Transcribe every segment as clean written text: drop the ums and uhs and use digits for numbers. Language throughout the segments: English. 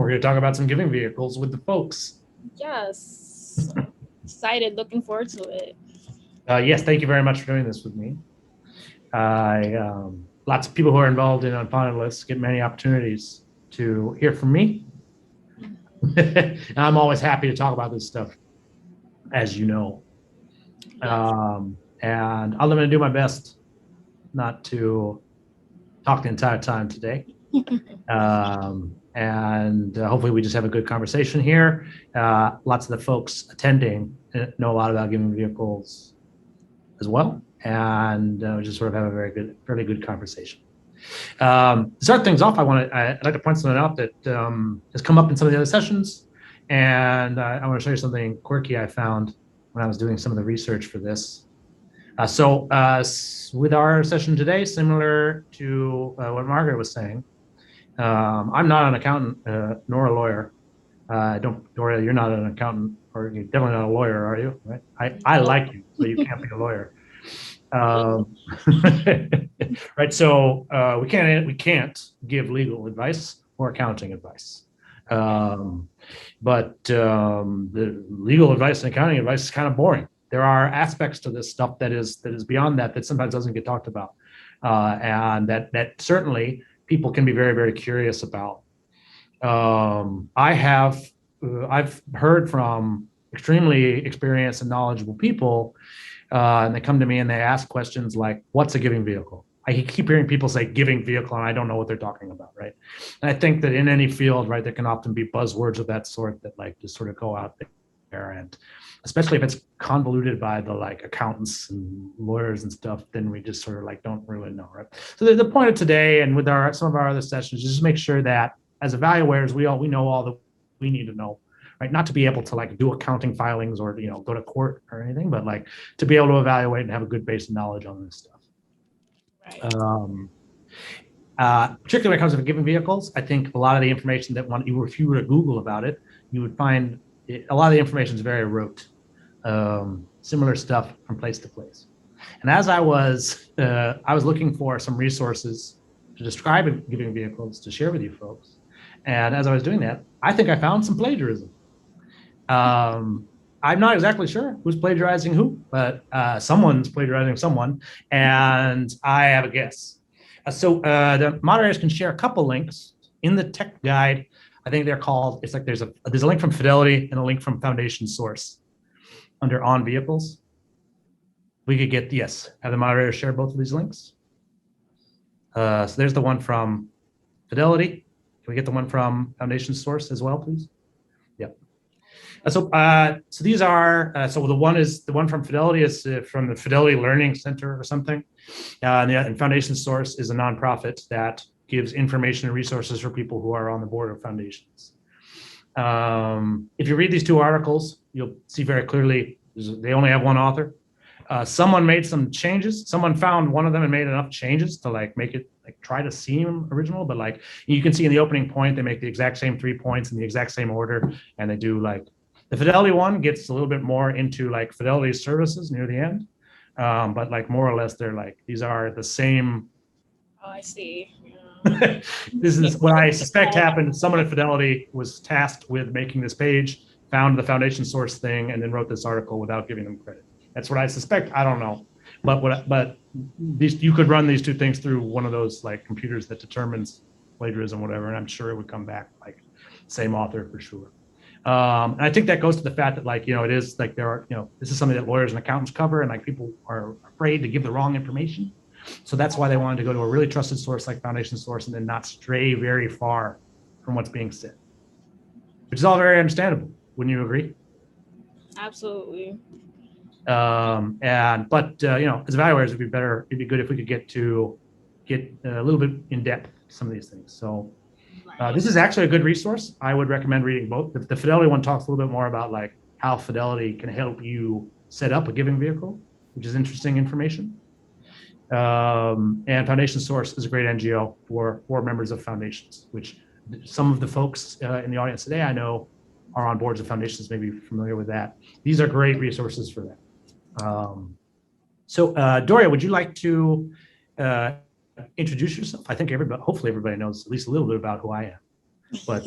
we're going to talk about some giving vehicles with the folks. Yes. Excited, looking forward to it. Yes, thank you very much for doing this with me. Lots of people who are involved in unfunded lists get many opportunities to hear from me. And I'm always happy to talk about this stuff, as you know. Yes. And I'm going to do my best not to talk the entire time today. And hopefully we just have a good conversation here. Lots of the folks attending know a lot about giving vehicles as well, and we just sort of have a fairly good conversation. To start things off, I'd like to point something out that has come up in some of the other sessions, and I want to show you something quirky I found when I was doing some of the research for this. So with our session today, similar to what Margaret was saying, I'm not an accountant nor a lawyer. Doria, you're not an accountant, or you're definitely not a lawyer, are you? Right? I like you, but you can't be a lawyer. Right. So we can't give legal advice or accounting advice. But the legal advice and accounting advice is kind of boring. There are aspects to this stuff that is beyond that sometimes doesn't get talked about, and that certainly people can be very, very curious about. I've heard from extremely experienced and knowledgeable people, and they come to me and they ask questions like, "What's a giving vehicle?" I keep hearing people say "giving vehicle," and I don't know what they're talking about, right? And I think that in any field, right, there can often be buzzwords of that sort that like just sort of go out there, and especially if it's convoluted by the like accountants and lawyers and stuff, then we just sort of like don't really know, right? So the point of today and with some of our other sessions is just make sure that as evaluators, we know all that we need to know, right? Not to be able to like do accounting filings or go to court or anything, but like to be able to evaluate and have a good base of knowledge on this stuff. Right. Particularly when it comes to giving vehicles, I think a lot of the information that if you were to Google about it, you would find a lot of the information is very rote, similar stuff from place to place. And as I was looking for some resources to describe giving vehicles to share with you folks, and as I was doing that, I think I found some plagiarism. I'm not exactly sure who's plagiarizing who, but someone's plagiarizing someone, and I have a guess. So the moderators can share a couple links in the tech guide. I think they're called, it's like there's a link from Fidelity and a link from Foundation Source under on vehicles. We could get, yes, have the moderator share both of these links. So there's the one from Fidelity. Can we get the one from Foundation Source as well, please? Yep. So these are, so the one from Fidelity is from the Fidelity Learning Center or something. And Foundation Source is a nonprofit that gives information and resources for people who are on the board of foundations. If you read these two articles, you'll see very clearly they only have one author. Someone made some changes. Someone found one of them and made enough changes to like make it like try to seem original, but like you can see in the opening point, they make the exact same 3 points in the exact same order, and they do like the Fidelity one gets a little bit more into like Fidelity services near the end, but like more or less they're like these are the same. Oh, I see. This is what I suspect happened. Someone at Fidelity was tasked with making this page, found the Foundation Source thing, and then wrote this article without giving them credit. That's what I suspect. I don't know, but you could run these two things through one of those like computers that determines plagiarism, whatever, and I'm sure it would come back like same author for sure. And I think that goes to the fact that like it is like there are this is something that lawyers and accountants cover, and like people are afraid to give the wrong information, so that's why they wanted to go to a really trusted source like Foundation Source and then not stray very far from what's being said, which is all very understandable. Wouldn't you agree? Absolutely. But as evaluators, it'd be good if we could get a little bit in depth some of these things. So this is actually a good resource. I would recommend reading both. The Fidelity one talks a little bit more about like how Fidelity can help you set up a giving vehicle, which is interesting information. And Foundation Source is a great NGO for members of foundations, which some of the folks in the audience today I know are on boards of foundations, may be familiar with that. These are great resources for that. Doria, would you like to introduce yourself? I think hopefully everybody knows at least a little bit about who I am. But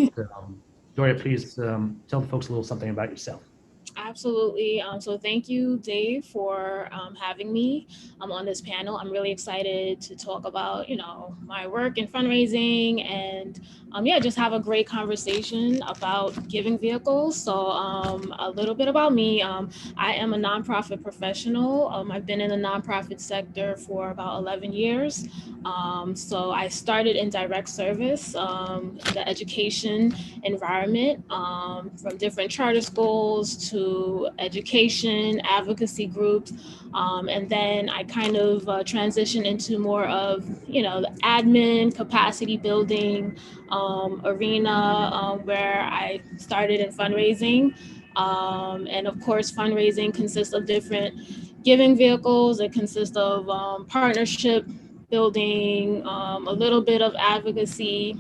Doria, please tell the folks a little something about yourself. Absolutely. So thank you, Dave, for having me on this panel. I'm really excited to talk about, my work in fundraising and yeah, just have a great conversation about giving vehicles. So a little bit about me. I am a nonprofit professional. I've been in the nonprofit sector for about 11 years. So I started in direct service, in the education environment, from different charter schools to education, advocacy groups. And then I kind of transitioned into more of, the admin, capacity building arena, where I started in fundraising. And of course, fundraising consists of different giving vehicles. It consists of partnership building, a little bit of advocacy,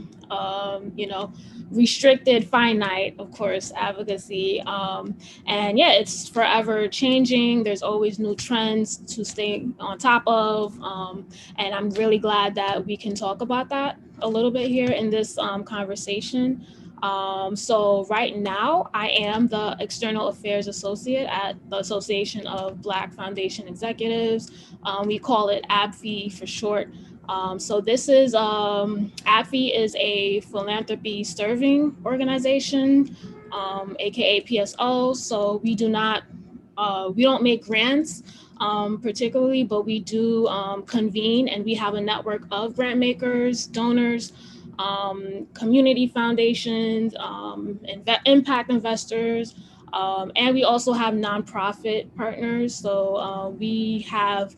restricted, finite, of course, advocacy. And yeah, it's forever changing. There's always new trends to stay on top of. And I'm really glad that we can talk about that a little bit here in this conversation. So right now, I am the External Affairs Associate at the Association of Black Foundation Executives. We call it ABFE for short. So this is, ABFE is a philanthropy serving organization, AKA PSO. So we don't make grants particularly, but we do convene, and we have a network of grant makers, donors, community foundations, impact investors, and we also have nonprofit partners. So we have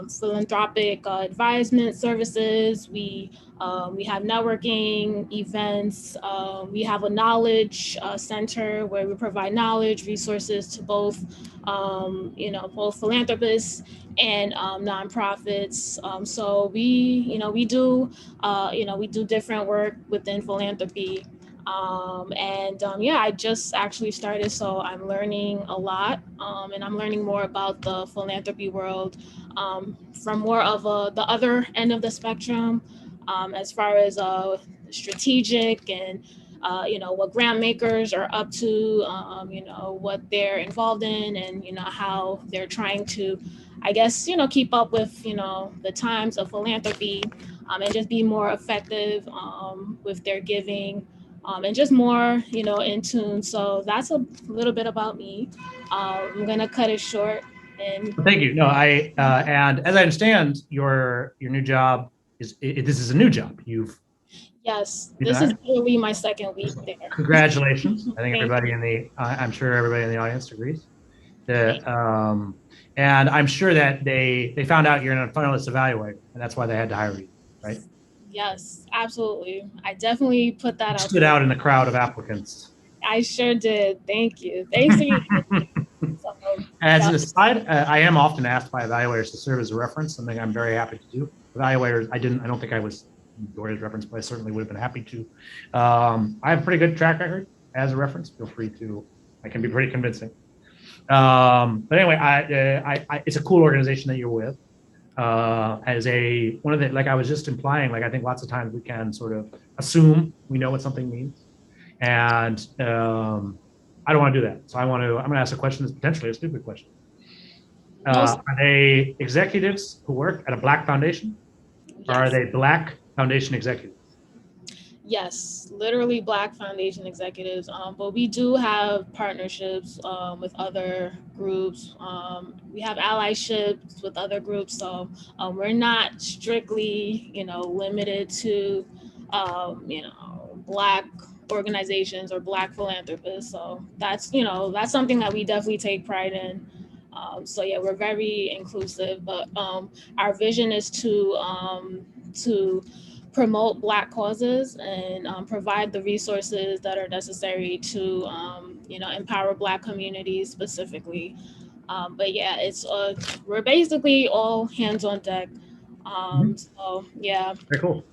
philanthropic advisement services. We have networking events. We have a knowledge center where we provide knowledge resources to both, both philanthropists and nonprofits. So we do different work within philanthropy. Yeah, I just actually started, so I'm learning a lot, and I'm learning more about the philanthropy world from more of the other end of the spectrum, as far as strategic and what grant makers are up to, what they're involved in, and how they're trying to, I guess, keep up with the times of philanthropy, and just be more effective with their giving. And just more, in tune. So that's a little bit about me. I'm gonna cut it short. And Thank you. No, and as I understand, your new job this is a new job. yes, this is literally my second week there. Congratulations. I think Thank everybody I'm sure everybody in the audience agrees. Thank And I'm sure that they found out you're in a finalist evaluator, and that's why they had to hire you, right? Yes, absolutely. I definitely put that out. Stood out in the crowd of applicants. I sure did. Thank you. Thanks for your so, As an aside, I am often asked by evaluators to serve as a reference, something I'm very happy to do. Evaluators, I don't think I was Doria's reference, but I certainly would have been happy to. I have a pretty good track record as a reference. Feel free to, I can be pretty convincing. But anyway, it's a cool organization that you're with. As one of the, like I was just implying, like I think lots of times we can sort of assume we know what something means. And I don't want to do that. So I'm going to ask a question that's potentially a stupid question. Are they executives who work at a Black foundation? Yes. Or are they Black foundation executives? Yes, literally Black foundation executives. But we do have partnerships with other groups. We have allyships with other groups. So we're not strictly, limited to, Black organizations or Black philanthropists. So that's something that we definitely take pride in. So yeah, we're very inclusive, but our vision is to promote Black causes and provide the resources that are necessary to empower Black communities specifically. But yeah, we're basically all hands on deck. So yeah. Very cool.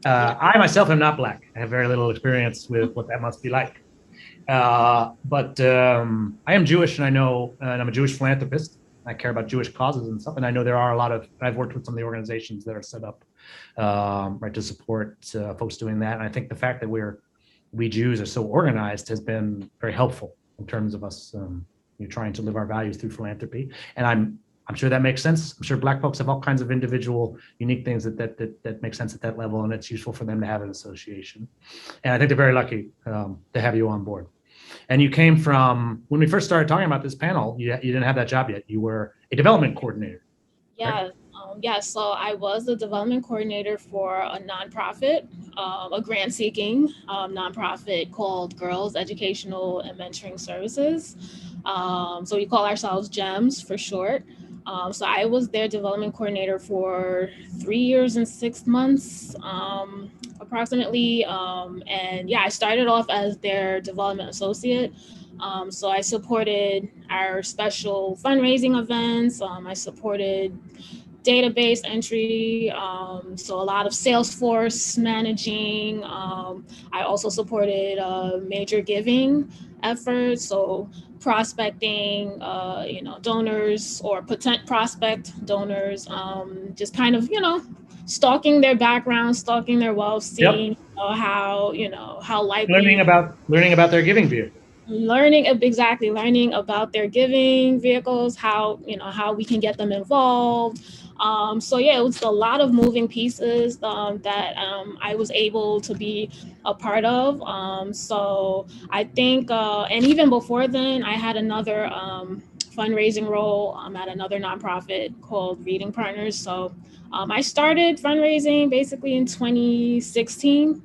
I myself am not Black. I have very little experience with what that must be like. But I am Jewish, and and I'm a Jewish philanthropist. I care about Jewish causes and stuff. And I know there are I've worked with some of the organizations that are set up, right, to support folks doing that. And I think the fact that we're we Jews are so organized has been very helpful in terms of us trying to live our values through philanthropy. And I'm sure that makes sense. I'm sure Black folks have all kinds of individual, unique things that make sense at that level, and it's useful for them to have an association. And I think they're very lucky to have you on board. And you came from, when we first started talking about this panel, you didn't have that job yet. You were a development coordinator. Yeah. Right? So I was the development coordinator for a nonprofit, a grant-seeking nonprofit called Girls Educational and Mentoring Services. So we call ourselves GEMS for short. So I was their development coordinator for 3 years and 6 months, approximately. And yeah, I started off as their development associate. So I supported our special fundraising events. I supported database entry, so a lot of Salesforce managing. I also supported major giving efforts, so prospecting, donors or prospect donors, just kind of, stalking their background, stalking their wealth, seeing how likely learning about their giving vehicle. Learning about their giving vehicles, how we can get them involved. So yeah, it was a lot of moving pieces that I was able to be a part of. So I think, and even before then, I had another fundraising role at another nonprofit called Reading Partners. So I started fundraising basically in 2016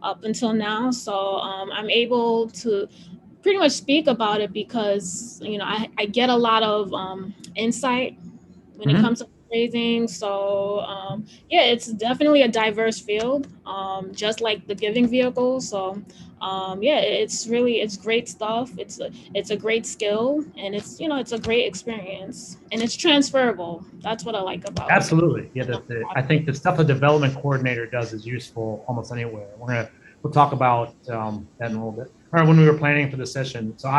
up until now. So I'm able to pretty much speak about it because I get a lot of insight when it comes to fundraising. So yeah, it's definitely a diverse field, just like the giving vehicle. So yeah, it's great stuff. It's a great skill, and it's a great experience, and it's transferable. That's what I like about it. Absolutely. Yeah, I think the stuff a development coordinator does is useful almost anywhere. We'll talk about that in a little bit. Or when we were planning for the session, so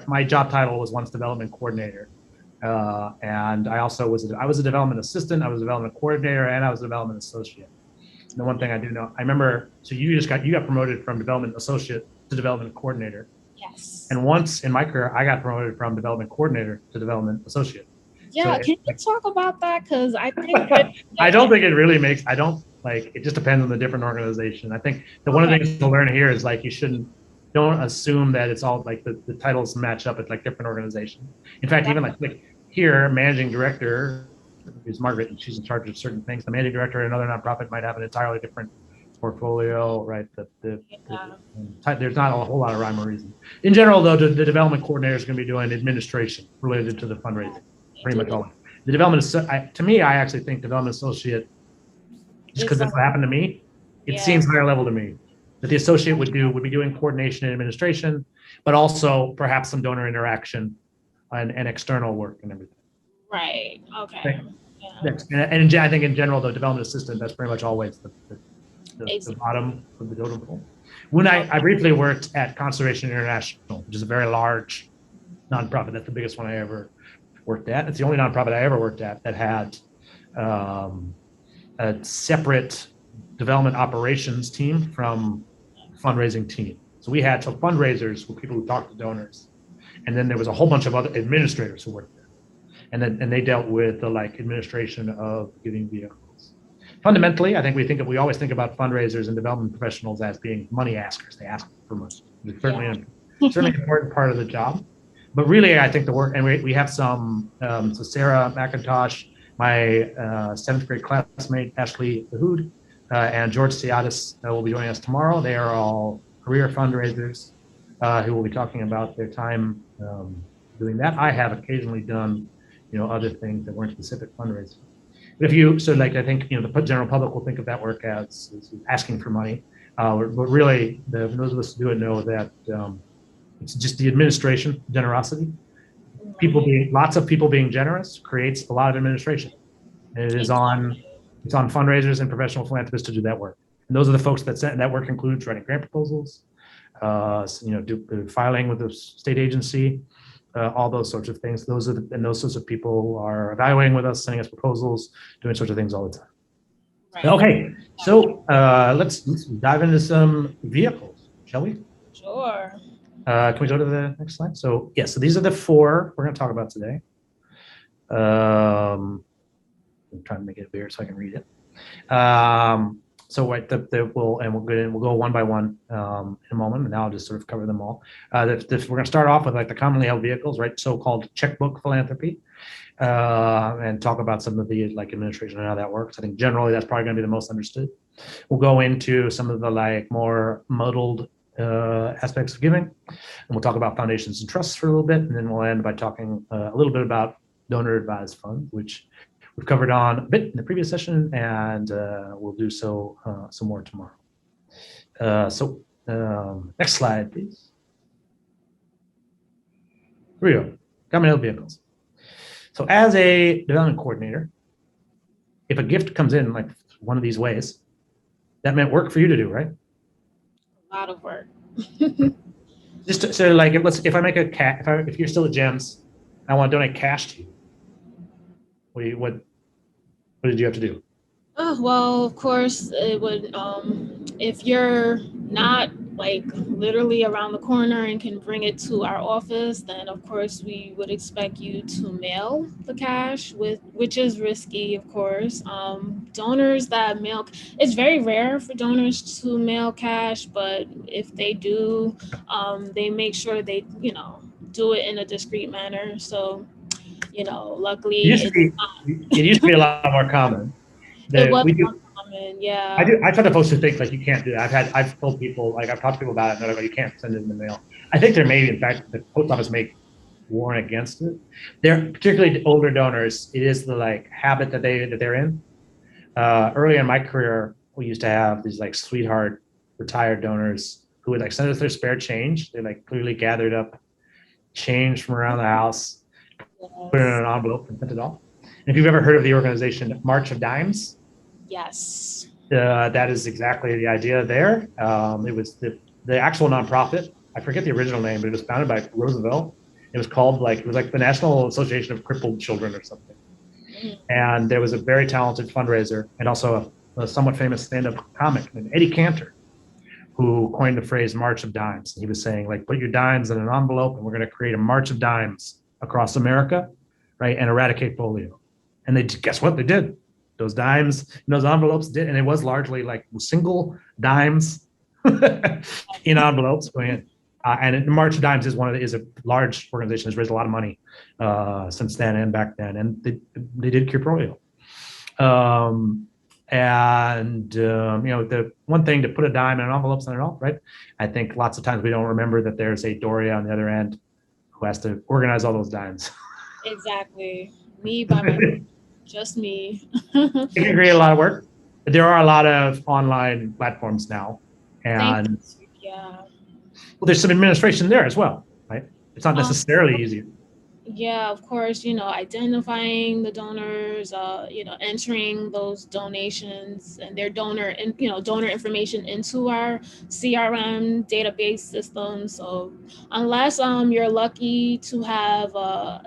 my job title was once development coordinator, and I was a development assistant, I was a development coordinator, and I was a development associate. And the one thing I do know, I remember, so you got promoted from development associate to development coordinator. Yes. And once in my career, I got promoted from development coordinator to development associate. Yeah, so can you talk about that? Because I think I don't think it really makes. I don't like. It just depends on the different organization. I think one of the things to learn here is like don't assume that it's all like the titles match up at like different organizations. In fact, even like here, managing director is Margaret, and she's in charge of certain things. The managing director at another nonprofit might have an entirely different portfolio, right? There's not a whole lot of rhyme or reason. In general, though, the development coordinator is going to be doing administration related to the fundraising. Pretty much all. The development, to me, I actually think development associate, just because that's what happened to me, it seems higher level to me. That the associate would be doing coordination and administration, but also perhaps some donor interaction and external work and everything. Right. Okay. Yeah. And I think in general, the development assistant, that's pretty much always the bottom of the totem pole. When I briefly worked at Conservation International, which is a very large nonprofit. That's the biggest one I ever worked at. It's the only nonprofit I ever worked at that had a separate development operations team from fundraising team. So we had some fundraisers with people who talked to donors, and then there was a whole bunch of other administrators who worked there, and they dealt with the like administration of giving vehicles. Fundamentally, I think we always think about fundraisers and development professionals as being money askers. They ask for money. It's certainly an important part of the job. But really, I think the work, and we have some, so Sarah McIntosh, my 7th grade classmate, Ashley Hood, and George Ciatis will be joining us tomorrow. They are all career fundraisers who will be talking about their time doing that. I have occasionally done, other things that weren't specific fundraising. But I think, the general public will think of that work as asking for money. But really, those of us who do it know that it's just the administration, generosity. Lots of people being generous creates a lot of administration. And it's on fundraisers and professional philanthropists to do that work. And those are the folks that work includes writing grant proposals, filing with the state agency, all those sorts of things. Those sorts of people are evaluating with us, sending us proposals, doing sorts of things all the time. Right. Okay, so let's dive into some vehicles, shall we? Sure. Can we go to the next slide? So yeah, so these are the four we're going to talk about today. I'm trying to make it bigger so I can read it. So what we'll go one by one in a moment, and I'll just sort of cover them all. We're going to start off with like the commonly held vehicles, right? So-called checkbook philanthropy, and talk about some of the like administration and how that works. I think generally that's probably going to be the most understood. We'll go into some of the like more muddled aspects of giving, and we'll talk about foundations and trusts for a little bit, and then we'll end by talking a little bit about donor advised funds, which we've covered on a bit in the previous session, and we'll do so some more tomorrow. Next slide, please. Here we go. Common held vehicles. So as a development coordinator, if a gift comes in like one of these ways, that meant work for you to do, right? A lot of work. So like if I make a cat, if you're still at GEMS, I want to donate cash to you. What did you have to do? Oh, well, of course, it would, if you're not like literally around the corner and can bring it to our office, then of course we would expect you to mail the cash, which is risky, of course. Donors that mail, it's very rare for donors to mail cash, but if they do, they make sure they, do it in a discreet manner. So, luckily it used to be a lot more common. it was common, yeah. I try to post to think like you can't do that. I've told people, like I've talked to people about it, and they're like, you can't send it in the mail. I think there may be, in fact, the post office may warn against it. They're particularly older donors. It is the like habit that they're in. Early in my career, we used to have these like sweetheart retired donors who would like send us their spare change. They like clearly gathered up change from around the house, put it in an envelope, and sent it off. And if you've ever heard of the organization March of Dimes, yes, that is exactly the idea there. It was the actual nonprofit. I forget the original name, but it was founded by Roosevelt. It was called it was like the National Association of Crippled Children or something. And there was a very talented fundraiser and also a somewhat famous stand-up comic named Eddie Cantor, who coined the phrase March of Dimes. He was saying, like, put your dimes in an envelope and we're going to create a March of Dimes across America, right, and eradicate polio. And they guess what they did? Those dimes in those envelopes did, and it was largely like single dimes in envelopes going in. And the March of Dimes is a large organization that's raised a lot of money since then and back then, and they did cure polio. The one thing to put a dime in an envelope, send it off, right? I think lots of times we don't remember that there's a Doria on the other end who has to organize all those dimes. Exactly. Me by myself, just me. It can create a lot of work. But there are a lot of online platforms now, and yeah. Well, there's some administration there as well, right? It's not necessarily easy. Yeah, of course, identifying the donors, entering those donations and their donor information into our CRM database system. So unless you're lucky to have a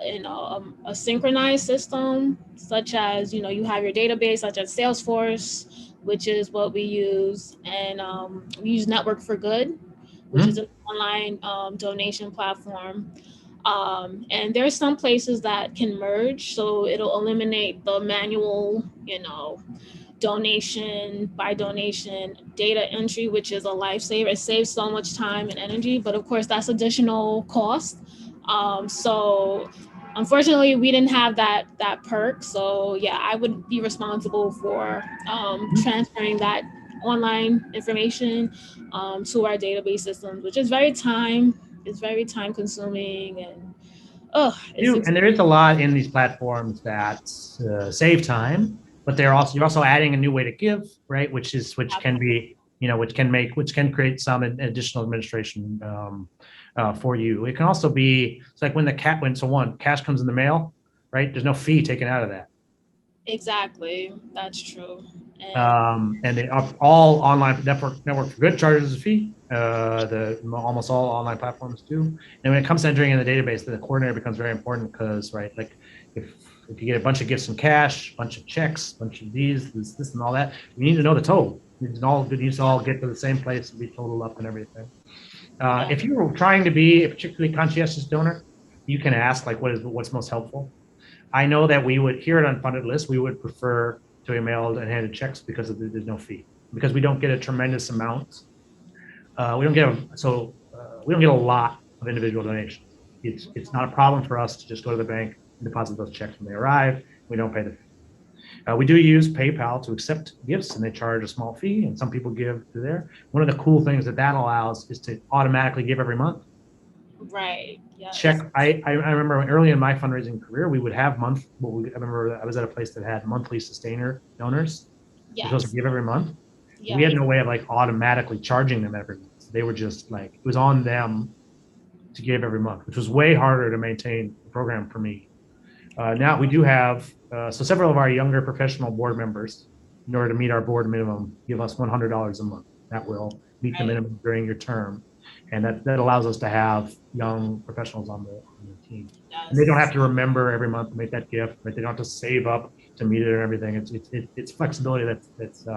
synchronized system, such as you have your database, such as Salesforce, which is what we use, and we use Network for Good, which is an online donation platform. And there's some places that can merge, so it'll eliminate the manual, donation by donation data entry, which is a lifesaver. It saves so much time and energy, but of course that's additional cost. So unfortunately we didn't have that perk. So yeah, I would be responsible for transferring that online information to our database systems, which is very time consuming, and and there is a lot in these platforms that save time, but you're also adding a new way to give, right? Which can be, which can create some additional administration for you. It can also be, it's like when cash comes in the mail, right? There's no fee taken out of that. Exactly, that's true. And all online Network for Good charges a fee. Almost all online platforms do. And when it comes to entering in the database, the coordinator becomes very important because, right, like if if you get a bunch of gifts in cash, a bunch of checks, a bunch of these, this, and all that, you need to know the total. It needs to all get to the same place and be totaled up and everything. If you're trying to be a particularly conscientious donor, you can ask like, what's most helpful. I know that we would, here at Unfunded List, we would prefer to be mailed and handed checks because there's no fee, because we don't get a tremendous amount. We don't get a lot of individual donations. It's not a problem for us to just go to the bank and deposit those checks when they arrive. We don't pay the fee. We do use PayPal to accept gifts, and they charge a small fee, and some people give through there. One of the cool things that allows is to automatically give every month. Right. Yes. Check. I remember early in my fundraising career, we would have I remember I was at a place that had monthly sustainer donors. Yes. You're supposed to give every month. Yes. We had no way of like automatically charging them every month. They were just like, it was on them to give every month, which was way harder to maintain the program for me. Now we do have, so several of our younger professional board members, in order to meet our board minimum, give us $100 a month. That will meet the minimum during your term. And that allows us to have young professionals on the team. Yes. And they don't have to remember every month to make that gift, right? They don't have to save up to meet it and everything. It's flexibility that's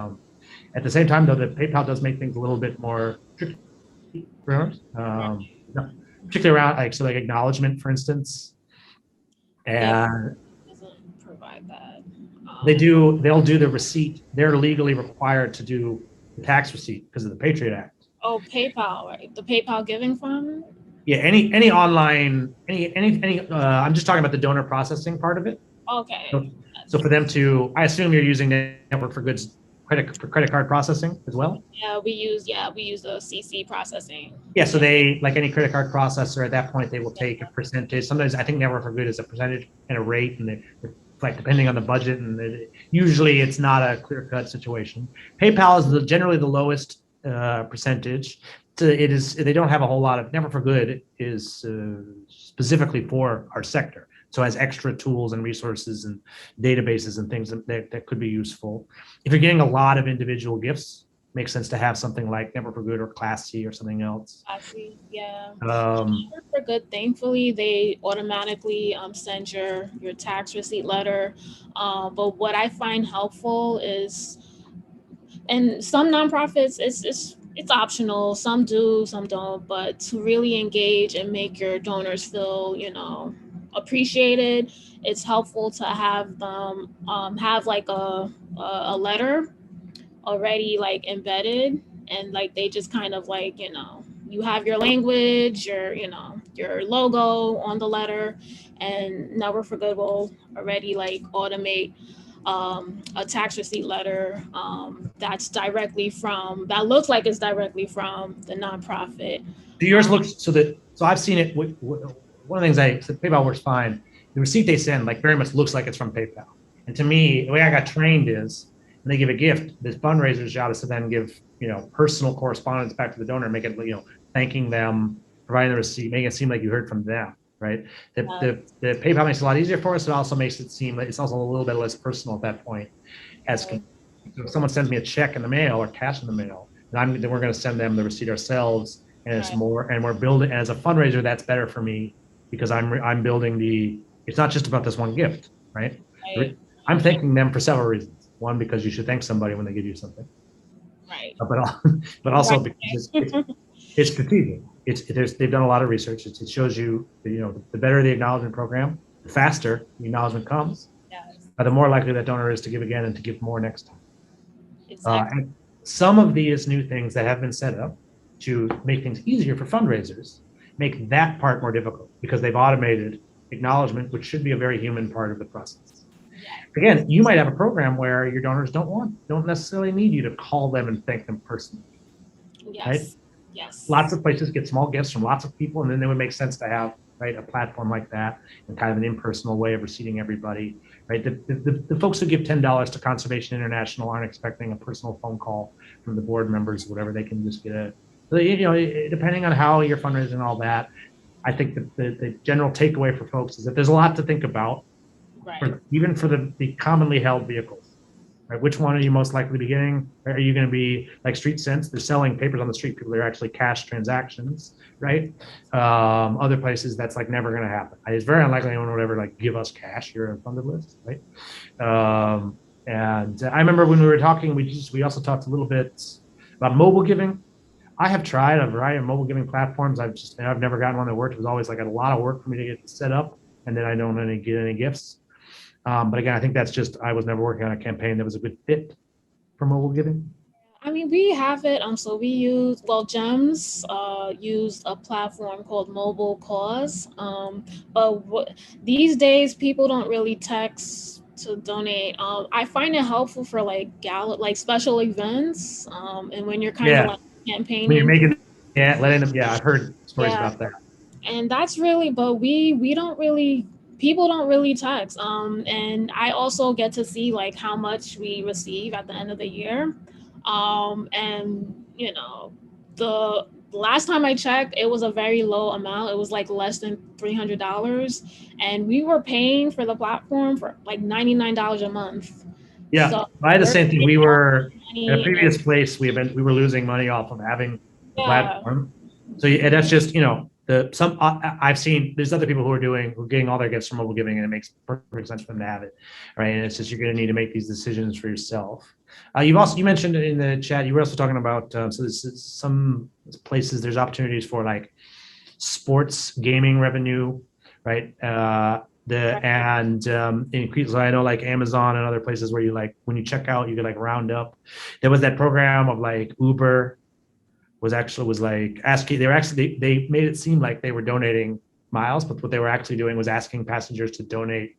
at the same time, though, that PayPal does make things a little bit more tricky for us, particularly around like acknowledgement, for instance. And doesn't provide that. They'll do the receipt. They're legally required to do the tax receipt because of the Patriot Act. Oh, PayPal, right? The PayPal giving fund? Yeah, any online, I'm just talking about the donor processing part of it. Okay. So for them to, I assume you're using Network for Goods credit card processing as well? Yeah, we use the CC processing. Yeah, so they, like any credit card processor, at that point, they will take a percentage. Sometimes I think Network for Good is a percentage and a rate, and they like depending on the budget, and usually it's not a clear-cut situation. PayPal is generally the lowest percentage. So they don't have a whole lot of. Network for Good is specifically for our sector, so it has extra tools and resources and databases and things that could be useful. If you're getting a lot of individual gifts, it makes sense to have something like Network for Good or Class C or something else. I see, yeah. Network for Good, thankfully, they automatically send your tax receipt letter. But what I find helpful is, and some nonprofits, it's optional. Some do, some don't. But to really engage and make your donors feel, appreciated, it's helpful to have them have like a letter already like embedded, and like they just kind of like, you have your language, your logo on the letter, and Network for Good will already like automate a tax receipt letter that looks like it's directly from the nonprofit. Do yours look so I've seen it. One of the things I said, PayPal works fine. The receipt they send like very much looks like it's from PayPal. And to me, the way I got trained is when they give a gift, this fundraiser's job is to then give, personal correspondence back to the donor, make it, thanking them, providing the receipt, making it seem like you heard from them, right? The PayPal makes it a lot easier for us. It also makes it seem like it's also a little bit less personal at that point. So if someone sends me a check in the mail or cash in the mail, then we're going to send them the receipt ourselves, and it's more, and we're building, as a fundraiser, that's better for me because I'm building it's not just about this one gift, right? I'm thanking them for several reasons. One, because you should thank somebody when they give you something. Right. But also because it's strategic. They've done a lot of research. It shows you, the better the acknowledgement program, the faster the acknowledgement comes, the more likely that donor is to give again and to give more next time. Exactly. And some of these new things that have been set up to make things easier for fundraisers make that part more difficult because they've automated acknowledgement, which should be a very human part of the process. Again, you might have a program where your donors don't necessarily need you to call them and thank them personally. Yes. Right? Yes. Lots of places get small gifts from lots of people, and then it would make sense to have a platform like that and kind of an impersonal way of receiving everybody. Right? The folks who give $10 to Conservation International aren't expecting a personal phone call from the board members, whatever. They can just get depending on how you're fundraising and all that. I think the general takeaway for folks is that there's a lot to think about, even for the commonly held vehicles. right? Which one are you most likely to be getting? Are you going to be like Street Sense? They're selling papers on the street. People are actually cash transactions, right? Other places that's like never going to happen. It's very unlikely anyone would ever like give us cash. You're on funded list, right? And I remember when we were talking, we also talked a little bit about mobile giving. I have tried a variety of mobile giving platforms. I've never gotten one that worked. It was always like a lot of work for me to get set up, and then I don't get any gifts. But again, I think that's just I was never working on a campaign that was a good fit for mobile giving. I mean, we have it. So we use, well, GEMS used a platform called Mobile Cause. These days, people don't really text to donate. I find it helpful for like like special events, and when you're kind of like When you're campaigning. making, letting them. Yeah, I've heard stories Yeah, about that. and that's really, but we don't really, people don't really text. And I also get to see like how much we receive at the end of the year. And you know, the last time I checked, it was a very low amount. It was like less than $300, and we were paying for the platform for like $99 a month. Yeah, So I had the same thing. We were at a money previous place. We were losing money off of having the yeah, platform. So and that's just I've seen there's other people who are getting all their gifts from mobile giving, and it makes perfect sense for them to have it, right? And it's just you're going to need to make these decisions for yourself. You mentioned in the chat, you were also talking about so this is some places there's opportunities for like sports gaming revenue, right? Increase. I know like Amazon and other places where you like when you check out, you could like round up. There was that program of like Uber was like asking. They made it seem like they were donating miles, but what they were actually doing was asking passengers to donate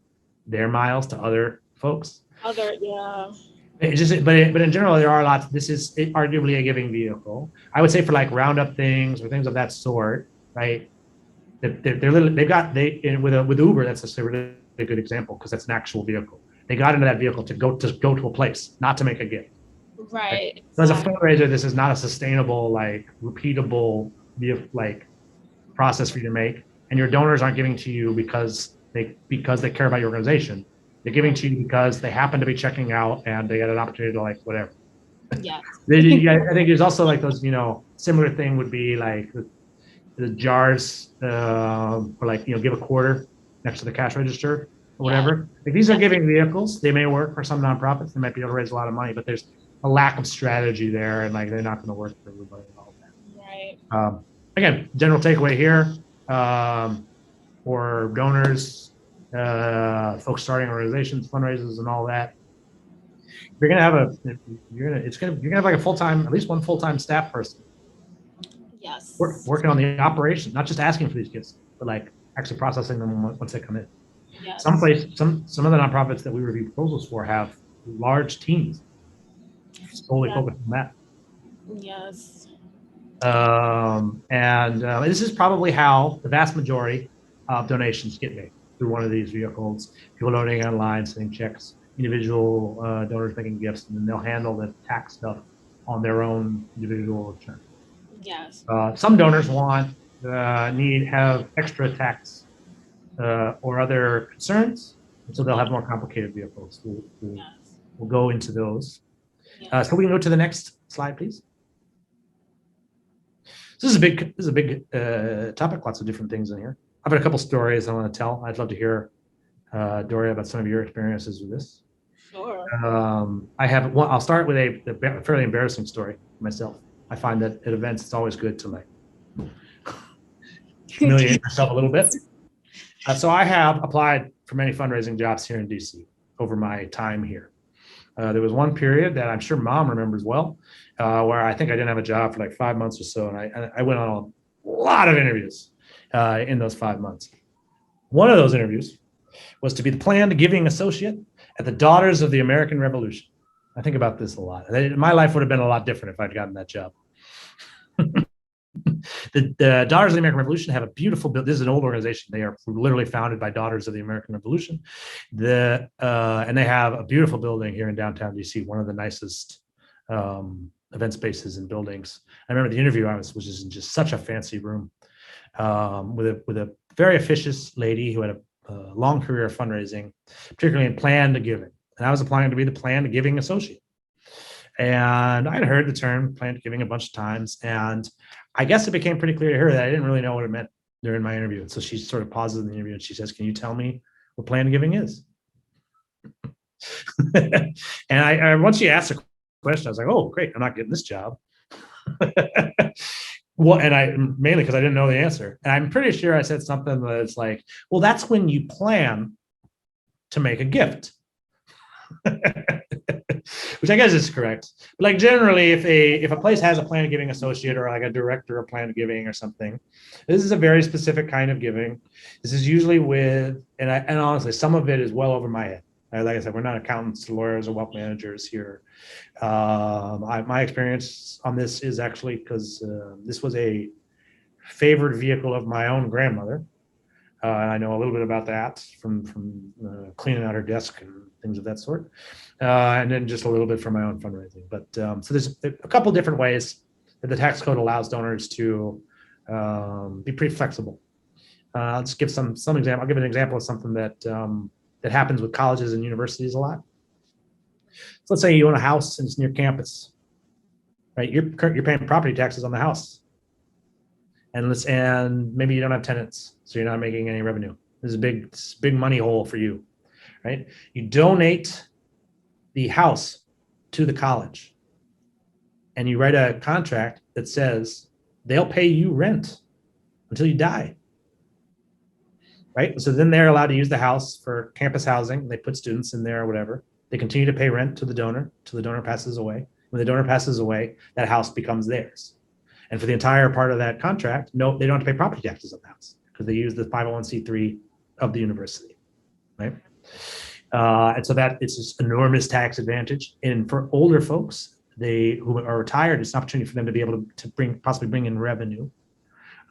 their miles to other folks. yeah. But in general, there are lots. This is arguably a giving vehicle. I would say for like roundup things or things of that sort, right? With Uber, that's a really good example because that's an actual vehicle. They got into that vehicle to go to a place, not to make a gift. Right. So as a fundraiser, this is not a sustainable, like repeatable, like process for you to make. And your donors aren't giving to you because they care about your organization. They're giving to you because they happen to be checking out and they get an opportunity to like whatever. Yeah. I think there's also like those, similar thing would be like the jars for like, give a quarter next to the cash register or whatever. Like these are giving vehicles. They may work for some nonprofits. They might be able to raise a lot of money, but there's a lack of strategy there, and like they're not going to work for everybody and all that. Right. Again, general takeaway here for donors, folks starting organizations, fundraisers, and all that. You're gonna have like a full-time, at least one full-time staff person. Yes. Working on the operation, not just asking for these gifts, but like actually processing them once they come in. Yes. Some of the nonprofits that we review proposals for have large teams solely focused on that. Yes. And this is probably how the vast majority of donations get made, through one of these vehicles. People donating online, sending checks, individual donors making gifts, and then they'll handle the tax stuff on their own individual return. Yes. Some donors have extra tax or other concerns, and so they'll have more complicated vehicles. We'll go into those. Yes. So we can go to the next slide, please. So this is a big topic. Lots of different things in here. I've got a couple stories I want to tell. I'd love to hear, Doria, about some of your experiences with this. Sure. I have one. I'll start with a fairly embarrassing story myself. I find that at events it's always good to like humiliate myself a little bit. So I have applied for many fundraising jobs here in DC over my time here. There was one period that I'm sure Mom remembers well, where I think I didn't have a job for like 5 months or so, and I went on a lot of interviews in those 5 months. One of those interviews was to be the planned giving associate at the Daughters of the American Revolution. I think about this a lot. My life would have been a lot different if I'd gotten that job. The Daughters of the American Revolution have a beautiful building. This is an old organization. They are literally founded by Daughters of the American Revolution. And they have a beautiful building here in downtown DC, one of the nicest event spaces and buildings. I remember the interview was just such a fancy room with a very officious lady who had a long career of fundraising, particularly in planned giving. and I was applying to be the planned giving associate. And I'd heard the term planned giving a bunch of times, and I guess it became pretty clear to her that I didn't really know what it meant during my interview. And so she sort of pauses in the interview and she says, "Can you tell me what planned giving is?" And I once she asked a question, I was like, "Oh, great! I'm not getting this job." Well, and I mainly because I didn't know the answer. And I'm pretty sure I said something that's like, "Well, that's when you plan to make a gift." Which I guess is correct. But like generally, if a place has a planned giving associate or like a director of planned giving or something, this is a very specific kind of giving. This is usually with, and honestly, some of it is well over my head. Like I said, we're not accountants, lawyers, or wealth managers here. My experience on this is actually because this was a favored vehicle of my own grandmother. And I know a little bit about that from cleaning out her desk and things of that sort. And then just a little bit from my own fundraising. But so there's a couple different ways that the tax code allows donors to be pretty flexible. I'll just give some example. I'll give an example of something that that happens with colleges and universities a lot. So let's say you own a house and it's near campus, right? You're paying property taxes on the house, and maybe you don't have tenants, so you're not making any revenue. This is a big money hole for you, right? You donate the house to the college, and you write a contract that says they'll pay you rent until you die. Right? So then they're allowed to use the house for campus housing. They put students in there or whatever. They continue to pay rent to the donor till the donor passes away. When the donor passes away, that house becomes theirs. And for the entire part of that contract, no, they don't have to pay property taxes on the house because they use the 501c3 of the university, right? And so that it's this enormous tax advantage. And for older folks, who are retired, it's an opportunity for them to be able to possibly bring in revenue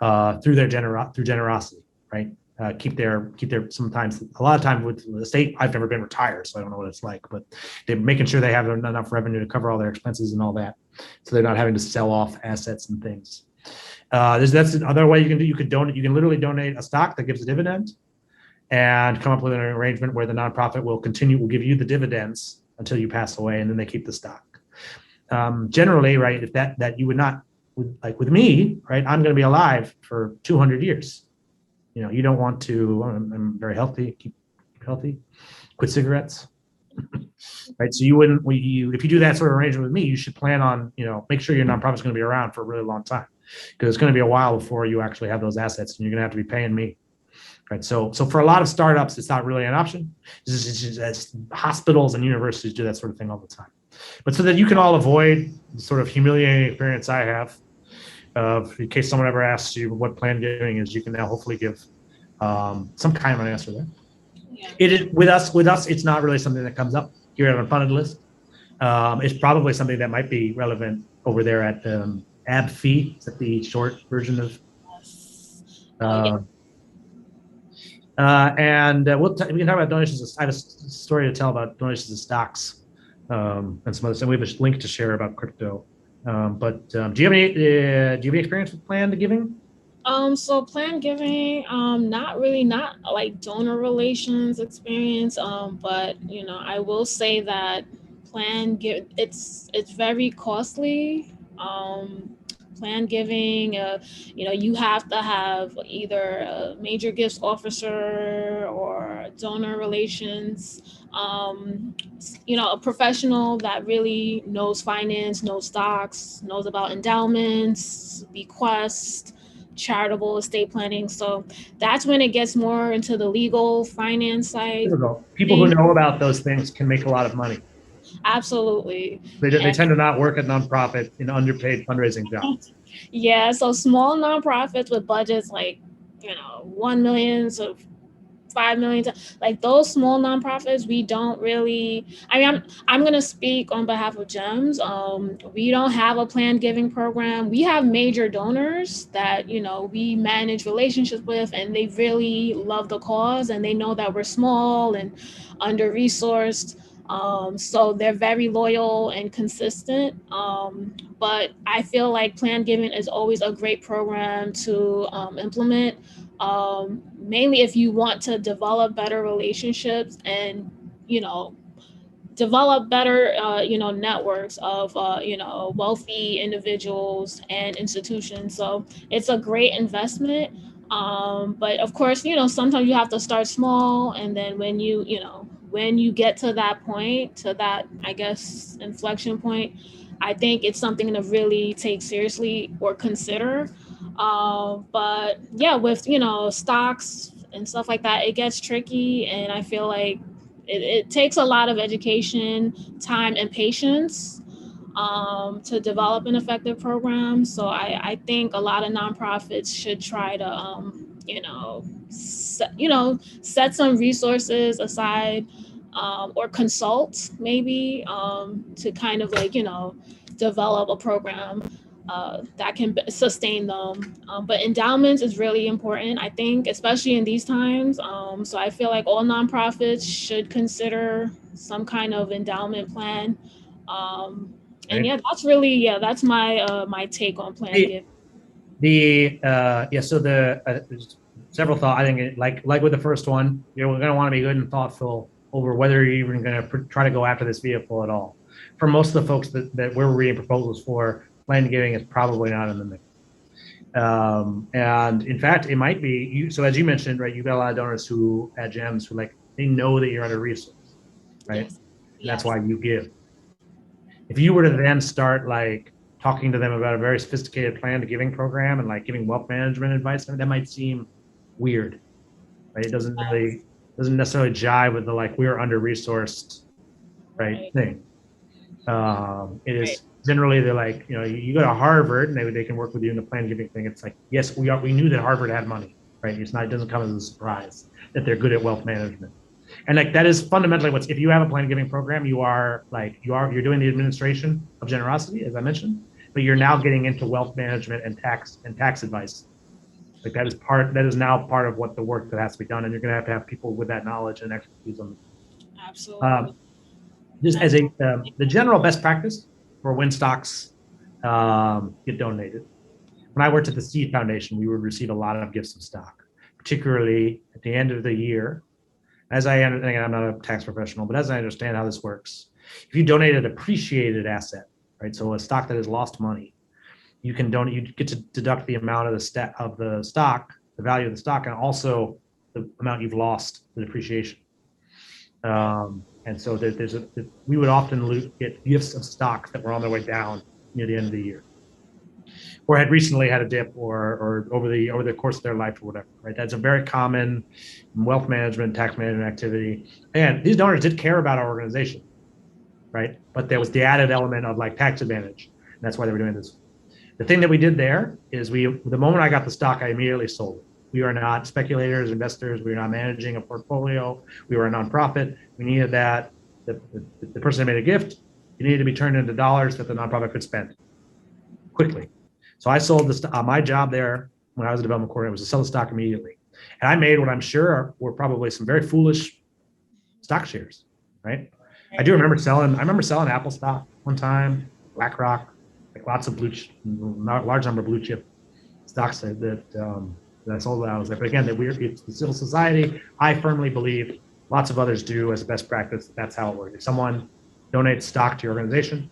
through generosity, right? Keep their sometimes a lot of times with the state. I've never been retired, so I don't know what it's like, but they're making sure they have enough revenue to cover all their expenses and all that, so they're not having to sell off assets and things. That's another way you can do. You can literally donate a stock that gives a dividend, and come up with an arrangement where the nonprofit will give you the dividends until you pass away, and then they keep the stock. Generally, right, if that you would not, like with me, right, I'm going to be alive for 200 years. You know, you don't want to, I'm very healthy, keep healthy, quit cigarettes, right? So you wouldn't, if you do that sort of arrangement with me, you should plan on, make sure your nonprofit's going to be around for a really long time, because it's going to be a while before you actually have those assets, and you're going to have to be paying me, right? So for a lot of startups, it's not really an option. It's hospitals and universities do that sort of thing all the time. But so that you can all avoid the sort of humiliating experience I have, in case someone ever asks you what planned giving is, you can now hopefully give some kind of an answer there. Yeah. It is with us. It's not really something that comes up here on a funded list. It's probably something that might be relevant over there at ABFI. Is that the short version of? And we can talk about donations. I have a story to tell about donations of stocks and some other stuff. We have a link to share about crypto. But do you have any experience with planned giving? So planned giving, not like donor relations experience. But I will say that it's very costly. Planned giving, you have to have either a major gifts officer or donor relations, a professional that really knows finance, knows stocks, knows about endowments, bequests, charitable estate planning. So that's when it gets more into the legal finance side. People who know about those things can make a lot of money. Absolutely. They tend to not work at nonprofit in underpaid fundraising jobs. Yeah, so small nonprofits with budgets like 1 million to 5 million, like those small nonprofits, we don't really. I mean, I'm gonna speak on behalf of GEMS. We don't have a planned giving program. We have major donors that we manage relationships with, and they really love the cause, and they know that we're small and under-resourced. So they're very loyal and consistent. But I feel like planned giving is always a great program to implement. Mainly if you want to develop better relationships and develop better, networks of, wealthy individuals and institutions. So it's a great investment. But of course, sometimes you have to start small, and then when you get to that point, to that, I guess, inflection point, I think it's something to really take seriously or consider. But yeah, with stocks and stuff like that, it gets tricky, and I feel like it takes a lot of education, time, and patience to develop an effective program. So I think a lot of nonprofits should try to, set some resources aside, or consult maybe, to kind of like, develop a program that can sustain them. But endowments is really important, I think, especially in these times. So I feel like all nonprofits should consider some kind of endowment plan. Um, and Right. yeah, that's my take on plan The, giving. so there's several thoughts. I think like with the first one, we're going to want to be good and thoughtful over whether you're even going to try to go after this vehicle at all. For most of the folks that we're reading proposals for, plan giving is probably not in the mix. And in fact, it might be you. So as you mentioned, right, you've got a lot of donors who at GEMS who they know that you're under resourced, right? Yes. And that's Yes. why you give. If you were to then start talking to them about a very sophisticated plan to giving program and giving wealth management advice, that might seem weird, right? It doesn't necessarily jive with the we're under resourced, right, Right. thing. It Right. is generally they're you go to Harvard and they can work with you in the plan giving thing. It's yes, we knew that Harvard had money, right? It doesn't come as a surprise that they're good at wealth management. And that is fundamentally if you have a plan giving program, you're doing the administration of generosity, as I mentioned, but you're now getting into wealth management and tax advice. That is now part of what the work that has to be done, and you're going to have people with that knowledge and expertise on it. Absolutely. Just as Absolutely. the general best practice for when stocks get donated. When I worked at the Seed Foundation, we would receive a lot of gifts of stock, particularly at the end of the year. As I understand, I'm not a tax professional, but as I understand how this works, if you donate an appreciated asset, right, so a stock that has lost money, you get to deduct the amount of the stock, the value of the stock, and also the amount you've lost, the depreciation. And so we would often get gifts of stocks that were on their way down near the end of the year, or had recently had a dip, or over the course of their life or whatever. Right, that's a very common wealth management, tax management activity. And these donors did care about our organization, right? But there was the added element of tax advantage, and that's why they were doing this. The thing that we did there is the moment I got the stock, I immediately sold it. We are not speculators, investors. We are not managing a portfolio. We were a nonprofit. We needed that. The person that made a gift, it needed to be turned into dollars that the nonprofit could spend quickly. So I sold my job there when I was a development coordinator was to sell the stock immediately. And I made what I'm sure were probably some very foolish stock shares, right? I remember selling Apple stock one time, BlackRock, lots of large number of blue chip stocks that I sold when I was there. But again, it's the civil society. I firmly believe, lots of others do as a best practice. That's how it works. If someone donates stock to your organization,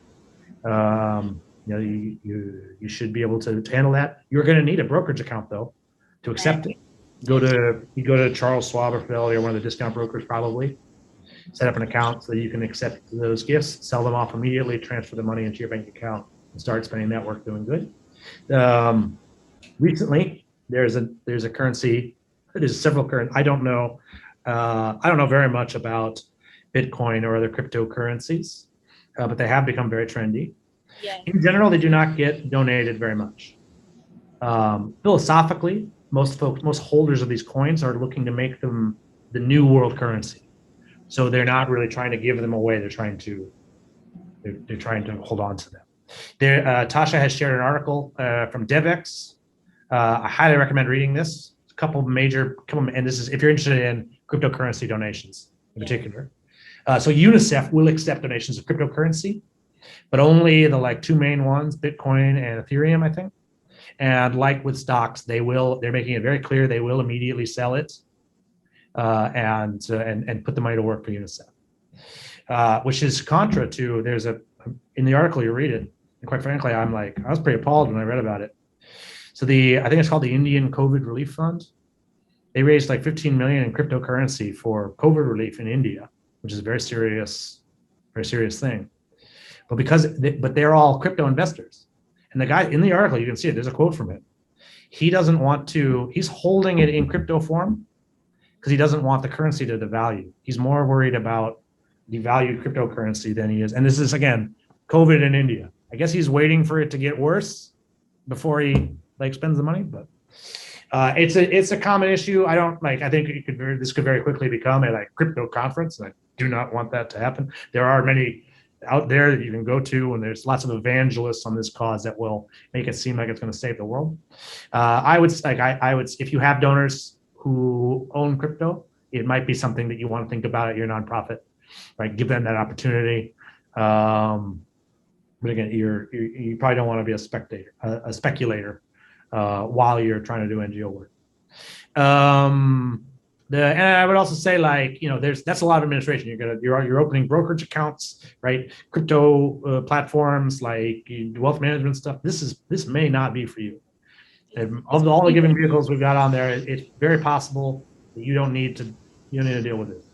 you should be able to handle that. You're going to need a brokerage account though to accept it. You go to Charles Schwab or Fidelity or one of the discount brokers probably. Set up an account so that you can accept those gifts, sell them off immediately, transfer the money into your bank account, and start spending that work doing good. Recently, there's a currency. There's several currencies. I don't know very much about Bitcoin or other cryptocurrencies, but they have become very trendy. Yeah. In general, they do not get donated very much. Philosophically, most holders of these coins are looking to make them the new world currency. So they're not really trying to give them away. They're trying to hold on to them. Tasha has shared an article from DevX. I highly recommend reading this. And this is if you're interested in cryptocurrency donations in particular. So UNICEF will accept donations of cryptocurrency, but only the two main ones, Bitcoin and Ethereum, I think. And like with stocks, they're making it very clear they will immediately sell it and put the money to work for UNICEF. which is contra to in the article you read it, and quite frankly, I was pretty appalled when I read about it. So I think it's called the Indian COVID Relief Fund. They raised like 15 million in cryptocurrency for COVID relief in India, which is a very serious thing. But they're all crypto investors. And the guy in the article, you can see it, there's a quote from him. He's holding it in crypto form because he doesn't want the currency to devalue. He's more worried about devalued cryptocurrency than he is. And this is, again, COVID in India. I guess he's waiting for it to get worse before he spends the money, but it's a common issue. I think this could very quickly become a crypto conference, and I do not want that to happen. There are many out there that you can go to, and there's lots of evangelists on this cause that will make it seem like it's going to save the world. I would if you have donors who own crypto, it might be something that you want to think about at your nonprofit, right? Give them that opportunity. But again, you probably don't want to be a speculator while you're trying to do NGO work. And I would also say, that's a lot of administration. You're opening brokerage accounts, right? Crypto platforms like wealth management stuff. This may not be for you. And of all the giving vehicles we've got on there, it's very possible that you don't need to deal with this.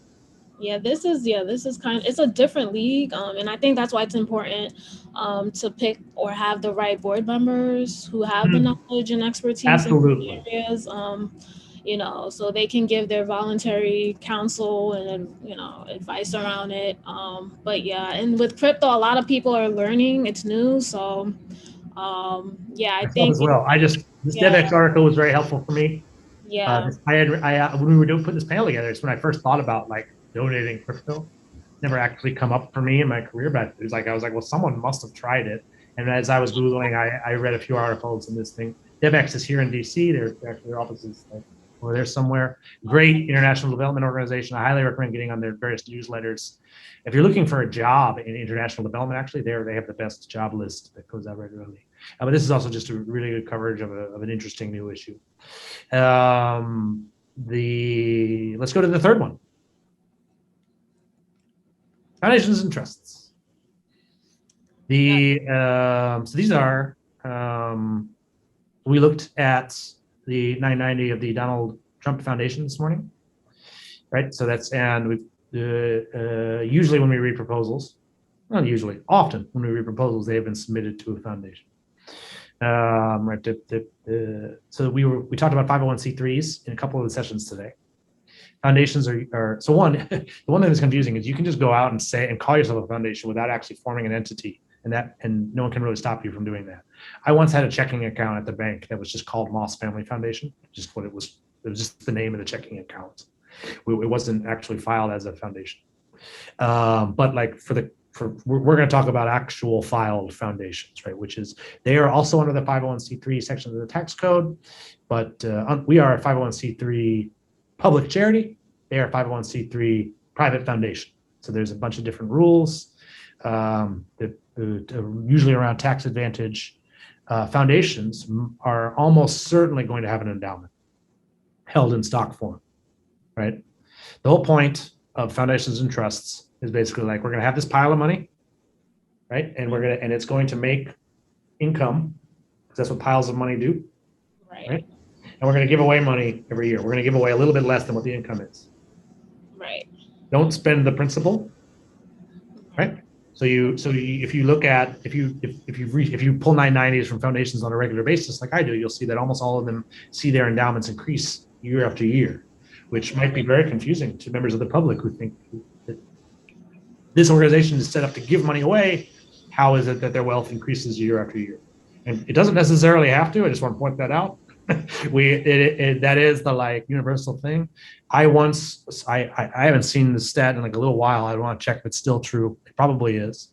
Yeah, this is it's a different league. And I think that's why it's important to pick or have the right board members who have the knowledge and expertise Absolutely. in areas. So they can give their voluntary counsel and, advice around it. But yeah, and with crypto, a lot of people are learning. It's new. So I think as well. This DevX article was very helpful for me. Yeah. When we were putting this panel together, it's when I first thought about donating crypto. Never actually come up for me in my career, but it was I was like, well, someone must have tried it. And as I was Googling, I read a few articles in this thing. DevX is here in DC. Their office is over there somewhere. Great international development organization. I highly recommend getting on their various newsletters. If you're looking for a job in international development, actually, they have the best job list that goes out regularly. But this is also just a really good coverage of an interesting new issue. Let's go to the third one. Foundations and trusts. So these are, we looked at the 990 of the Donald Trump Foundation this morning, right? So and we usually when we read proposals, not usually, often when we read proposals, they have been submitted to a foundation. Right. So we talked about 501c3s in a couple of the sessions today. Foundations are so one. The one thing that's confusing is you can just go out and call yourself a foundation without actually forming an entity, and no one can really stop you from doing that. I once had a checking account at the bank that was just called Moss Family Foundation, just what it was. It was just the name of the checking account. It wasn't actually filed as a foundation. But we're going to talk about actual filed foundations, right? Which is they are also under the 501c3 section of the tax code, but we are a 501c3 public charity. They are a 501c3 private foundation. So there's a bunch of different rules that usually around tax advantage. Foundations are almost certainly going to have an endowment held in stock form, right? The whole point of foundations and trusts is basically we're going to have this pile of money, right? And it's going to make income because that's what piles of money do, right? And we're going to give away money every year. We're going to give away a little bit less than what the income is. Right. Don't spend the principal, right? So if you look at if you pull 990s from foundations on a regular basis like I do, you'll see that almost all of them see their endowments increase year after year, which might be very confusing to members of the public who think that this organization is set up to give money away. How is it that their wealth increases year after year? And it doesn't necessarily have to. I just want to point that out. That is the universal thing. I haven't seen the stat in a little while. I don't want to check if it's still true. It probably is.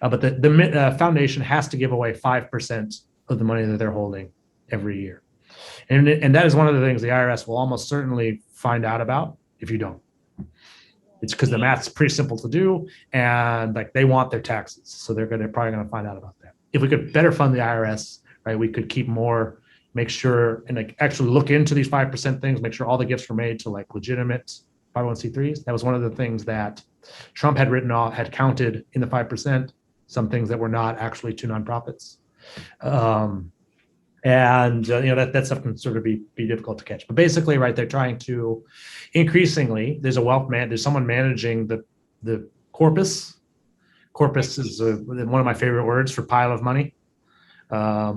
But the foundation has to give away 5% of the money that they're holding every year. And that is one of the things the IRS will almost certainly find out about if you don't. It's because the math's pretty simple to do, and they want their taxes, so they're probably going to find out about that. If we could better fund the IRS, right, we could keep more, make sure, and actually look into these 5% things, make sure all the gifts were made to legitimate 501c3s. That was one of the things that Trump had counted in the 5% some things that were not actually to nonprofits. That stuff can sort of be difficult to catch. But basically, right, they're trying to increasingly, there's someone managing the corpus. Corpus is one of my favorite words for pile of money. Right,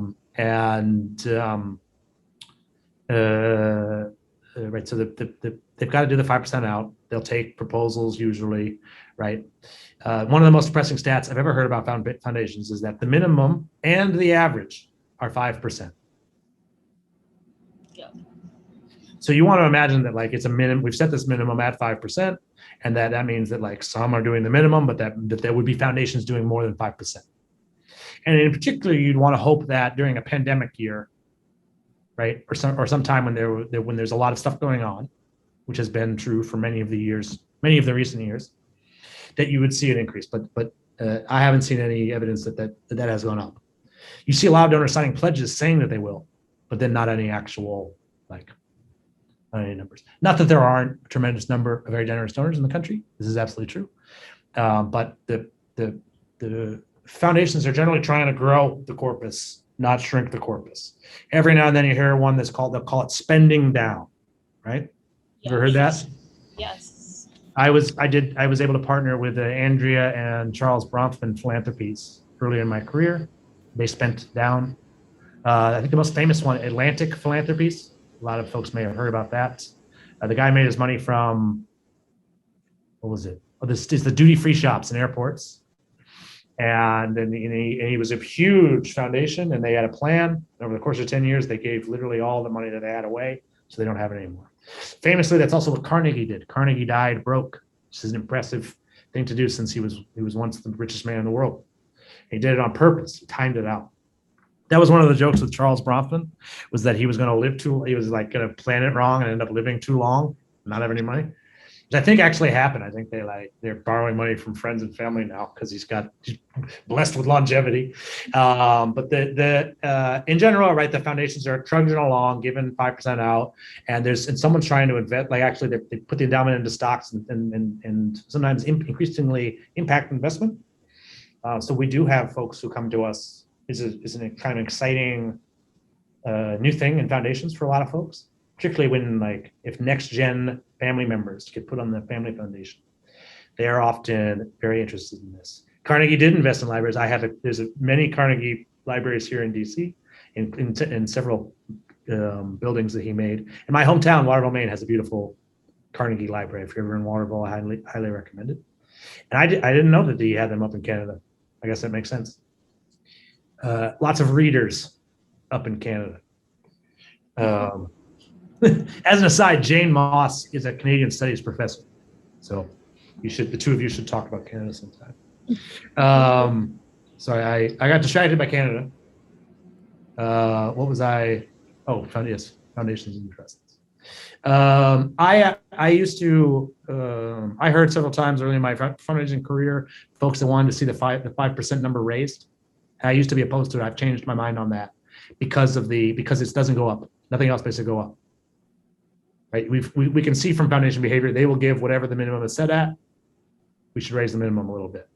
so they've got to do the 5% out. They'll take proposals usually, right? One of the most depressing stats I've ever heard about foundations is that the minimum and the average are 5%. Yeah. So you want to imagine that like it's a minimum. We've set this minimum at 5%, and that means that like some are doing the minimum, but that there would be foundations doing more than 5%. And in particular, you'd want to hope that during a pandemic year, right, or some time when there's a lot of stuff going on, which has been true for many of the recent years, that you would see an increase. But I haven't seen any evidence that has gone up. You see a lot of donors signing pledges saying that they will, but then not any actual any numbers. Not that there aren't a tremendous number of very generous donors in the country. This is absolutely true. But the foundations are generally trying to grow the corpus, not shrink the corpus. Every now and then you hear one they'll call it spending down, right? Yes. Ever heard that? Yes. I was able to partner with Andrea and Charles Bronfman philanthropies earlier in my career. They spent down. I think the most famous one, Atlantic Philanthropies. A lot of folks may have heard about that. The guy made his money from, what was it? Oh, this is the duty-free shops in airports. And then he was a huge foundation, and they had a plan. Over the course of 10 years, they gave literally all the money that they had away, so they don't have it anymore. Famously, that's also what Carnegie did. Carnegie died broke, which is an impressive thing to do since he was once the richest man in the world. He did it on purpose. He timed it out. That was one of the jokes with Charles Bronfman, was that he was going to live he was like going to plan it wrong and end up living too long, not have any money. Which I think actually happened. I think they're borrowing money from friends and family now because he's blessed with longevity. But in general, right, the foundations are trudging along, giving 5% out, and someone's trying to invest. Like actually, they put the endowment into stocks and sometimes increasingly impact investment. So we do have folks who come to us. Is a kind of exciting new thing in foundations for a lot of folks, particularly when if next gen family members get put on the family foundation. They are often very interested in this. Carnegie did invest in libraries. There's many Carnegie libraries here in DC, in several buildings that he made. In my hometown, Waterville, Maine, has a beautiful Carnegie library. If you're ever in Waterville, I highly recommend it. And I didn't know that he had them up in Canada. I guess that makes sense. Lots of readers up in Canada. As an aside, Jane Moss is a Canadian studies professor, so the two of you should talk about Canada sometime. Sorry, I got distracted by Canada. What was I? Oh, foundations and trusts. I used to. I heard several times early in my fundraising career, folks that wanted to see the 5% number raised. I used to be opposed to it. I've changed my mind on that because it doesn't go up. Nothing else basically go up. Right? We can see from foundation behavior, they will give whatever the minimum is set at. We should raise the minimum a little bit.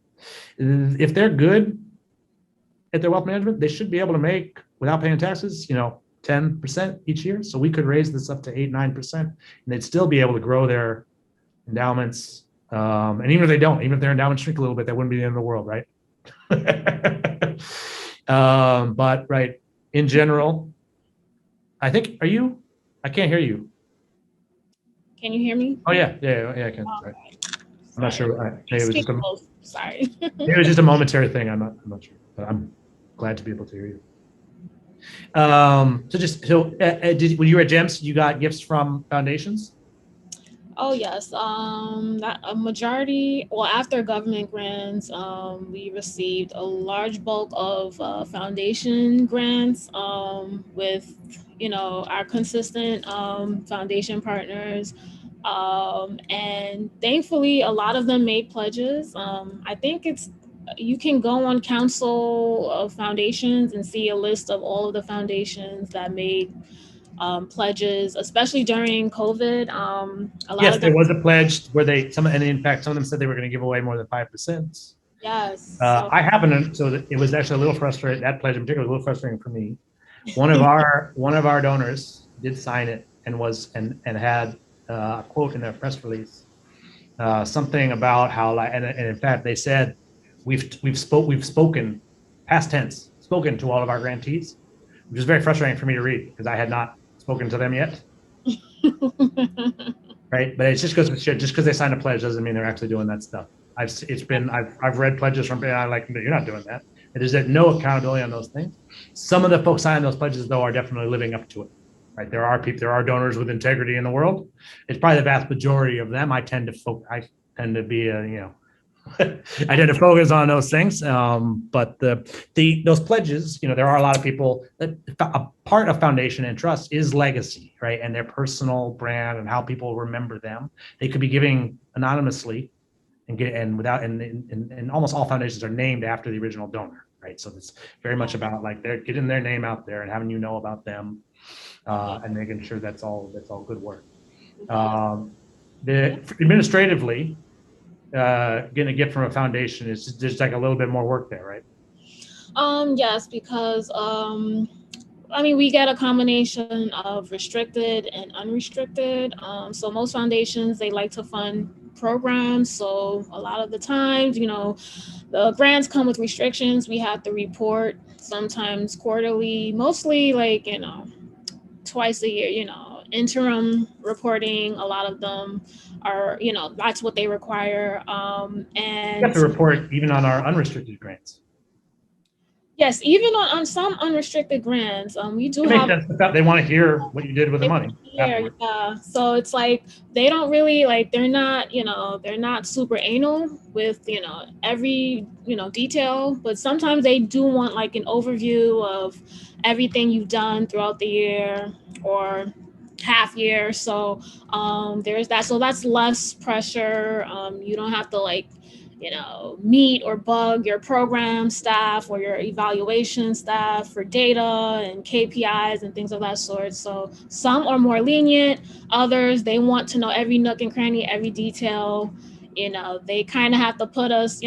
If they're good at their wealth management, they should be able to make, without paying taxes, 10% each year. So we could raise this up to 8-9%, and they'd still be able to grow their endowments. And even if they don't, even if their endowments shrink a little bit, that wouldn't be the end of the world, right? But right, in general, I think, I can't hear you. Can you hear me? Oh yeah, I can. Right. I'm not sure. Maybe it was Sorry. Maybe it was just a momentary thing. I'm not sure, but I'm glad to be able to hear you. When you were at GEMS, you got gifts from foundations? Oh yes, that a majority. Well, after government grants, we received a large bulk of foundation grants with our consistent foundation partners, and thankfully a lot of them made pledges. I think you can go on Council of Foundations and see a list of all of the foundations that made pledges, especially during COVID. A lot Yes, of there them. was a pledge where and in fact, some of them said they were going to give away more than 5%. Yes. So I happen to, so that it was actually a little frustrating. That pledge in particular was a little frustrating for me. One of our donors did sign it and had a quote in their press release, something about how, like, and in fact they said we've spoken past tense, spoken to all of our grantees, which is very frustrating for me to read because I had not spoken to them yet. Right, but it's just because they signed a pledge doesn't mean they're actually doing that stuff. I've read pledges from, and I'm like, no, you're not doing that. There's no accountability on those things. Some of the folks signing those pledges, though, are definitely living up to it. Right, there are donors with integrity in the world. It's probably the vast majority of them. I tend to be a, I tend to focus on those things. But those pledges, there are a lot of people that a part of foundation and trust is legacy, right? And their personal brand and how people remember them. They could be giving anonymously and almost all foundations are named after the original donor, right? So it's very much about like they're getting their name out there and having about them, and making sure that's all good work. Administratively, getting a gift from a foundation is just like a little bit more work there, right? Yes, because we get a combination of restricted and unrestricted. So most foundations, they like to fund programs. So a lot of the times, the grants come with restrictions. We have to report sometimes quarterly, mostly like, twice a year, interim reporting. A lot of them are, that's what they require. And you have to report even on our unrestricted grants. Yes, even on some unrestricted grants, we do have. They want to hear what you did with the money. Yeah. So it's like they don't really they're not super anal with every detail, but sometimes they do want like an overview of everything you've done throughout the year or half year. So there's that. So that's less pressure. You don't have to meet or bug your program staff or your evaluation staff for data and KPIs and things of that sort. So some are more lenient, others, they want to know every nook and cranny, every detail. They kind of have to put us,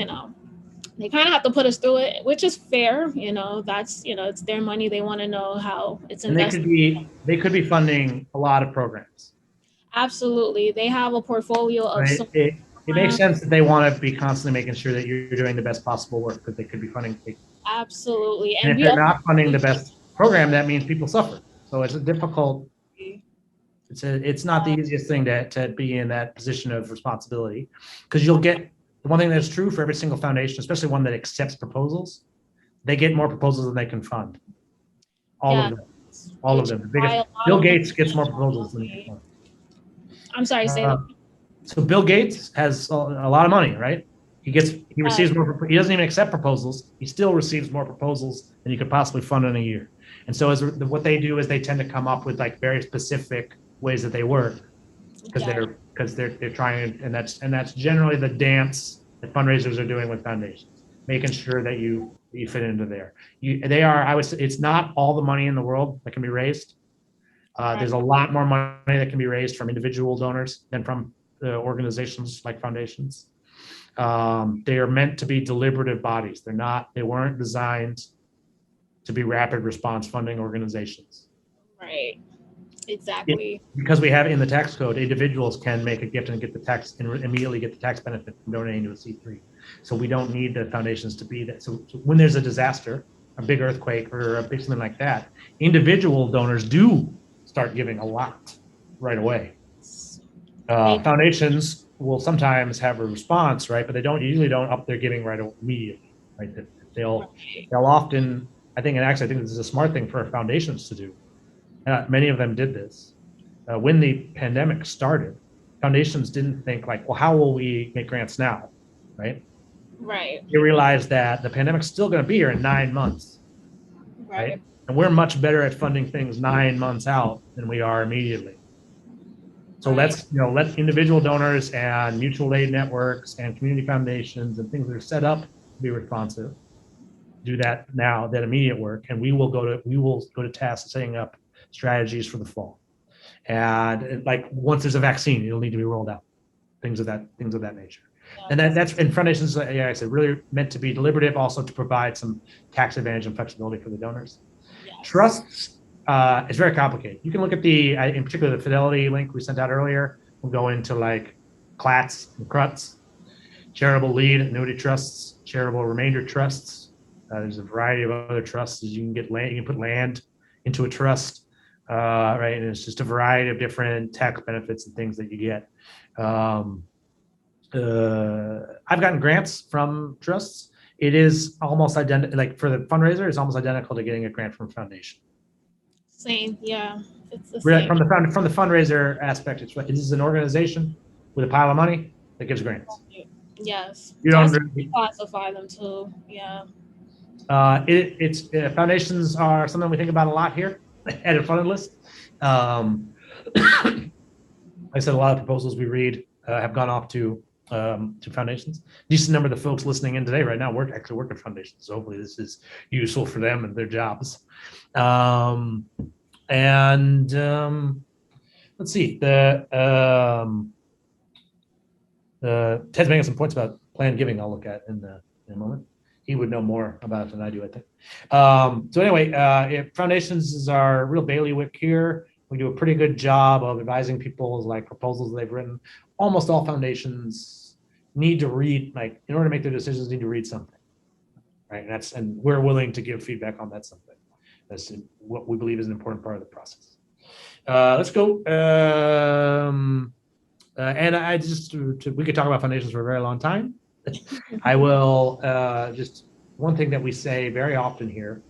through it, which is fair. That's, it's their money. They want to know how it's invested. And they could be funding a lot of programs. Absolutely. They have a portfolio of right? It makes sense that they want to be constantly making sure that you're doing the best possible work because they could be funding. Absolutely. And if they're not funding the best program, that means people suffer. So it's a difficult, it's not the easiest thing to be in that position of responsibility, because you'll get the one thing that's true for every single foundation, especially one that accepts proposals, they get more proposals than they can fund. All of them. The biggest, Bill Gates gets more proposals than he can fund. I'm sorry, say that. So Bill Gates has a lot of money, right? He receives more. He doesn't even accept proposals. He still receives more proposals than he could possibly fund in a year. And so what they do is they tend to come up with like very specific ways that they work, because they're trying, and that's generally the dance that fundraisers are doing with foundations, making sure that you fit into there. I would say it's not all the money in the world that can be raised. There's a lot more money that can be raised from individual donors than from organizations like foundations. They are meant to be deliberative bodies. They weren't designed to be rapid response funding organizations. Right. Exactly. Because we have in the tax code, individuals can make a gift and immediately get the tax benefit from donating to a C3. So we don't need the foundations to be that. So when there's a disaster, a big earthquake or a big something like that, individual donors do start giving a lot right away. Foundations will sometimes have a response, right? But they usually don't up their giving right immediately, right? They'll often, I think this is a smart thing for foundations to do. Many of them did this. When the pandemic started, foundations didn't think like, well, how will we make grants now, right? Right. They realized that the pandemic's still going to be here in 9 months, right? And we're much better at funding things 9 months out than we are immediately. So let individual donors and mutual aid networks and community foundations and things that are set up to be responsive do that now, that immediate work, and we will go to task setting up strategies for the fall. And like once there's a vaccine, it'll need to be rolled out, things of that nature. And that's in foundations, yeah, I said, really meant to be deliberative, also to provide some tax advantage and flexibility for the donors. Yes. Trusts is very complicated. You can look at in particular, the Fidelity link we sent out earlier. We'll go into like CLATs and CRUTs, charitable lead annuity trusts, charitable remainder trusts. There's a variety of other trusts. You can get land, you can put land into a trust, right? And it's just a variety of different tax benefits and things that you get. I've gotten grants from trusts. It is almost identical, like for the fundraiser, it's almost identical to getting a grant from a foundation. Same, yeah. It's the same. From the fundraiser aspect, it is an organization with a pile of money that gives grants. Yes. You don't really classify them too. Yeah. Foundations are something we think about a lot here at a funded list. I said a lot of proposals we read have gone off to foundations. Decent number of the folks listening in today right now actually work at foundations, so hopefully this is useful for them and their jobs. Let's see. Ted's making some points about planned giving. I'll look at in a moment. He would know more about it than I do, I think. So anyway, foundations is our real bailiwick here. We do a pretty good job of advising people like proposals they've written. Almost all foundations need to read, like in order to make their decisions, need to read something, right? And we're willing to give feedback on that something. That's what we believe is an important part of the process. Let's go. And I we could talk about foundations for a very long time. I will just one thing that we say very often here.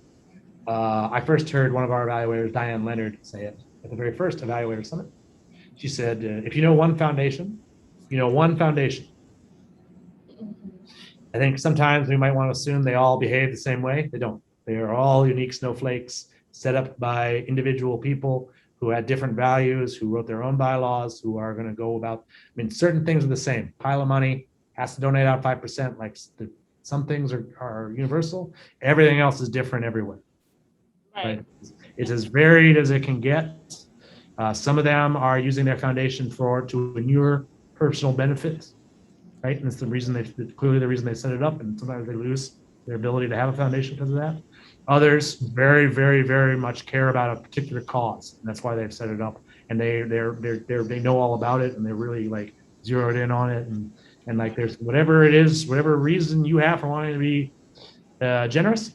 I first heard one of our evaluators, Diane Leonard, say it at the very first evaluator summit. She said, if you know one foundation, you know one foundation. I think sometimes we might want to assume they all behave the same way. They don't. They are all unique snowflakes set up by individual people who had different values, who wrote their own bylaws, who are going to go about, certain things are the same. Pile of money, has to donate out 5%. Like some things are universal. Everything else is different everywhere. Right? It's as varied as it can get. Some of them are using their foundation to inure personal benefits, right? And it's clearly the reason they set it up. And sometimes they lose their ability to have a foundation because of that. Others very, very, very much care about a particular cause, and that's why they've set it up. And they know all about it, and they're really like zeroed in on it. And like there's whatever it is, whatever reason you have for wanting to be generous.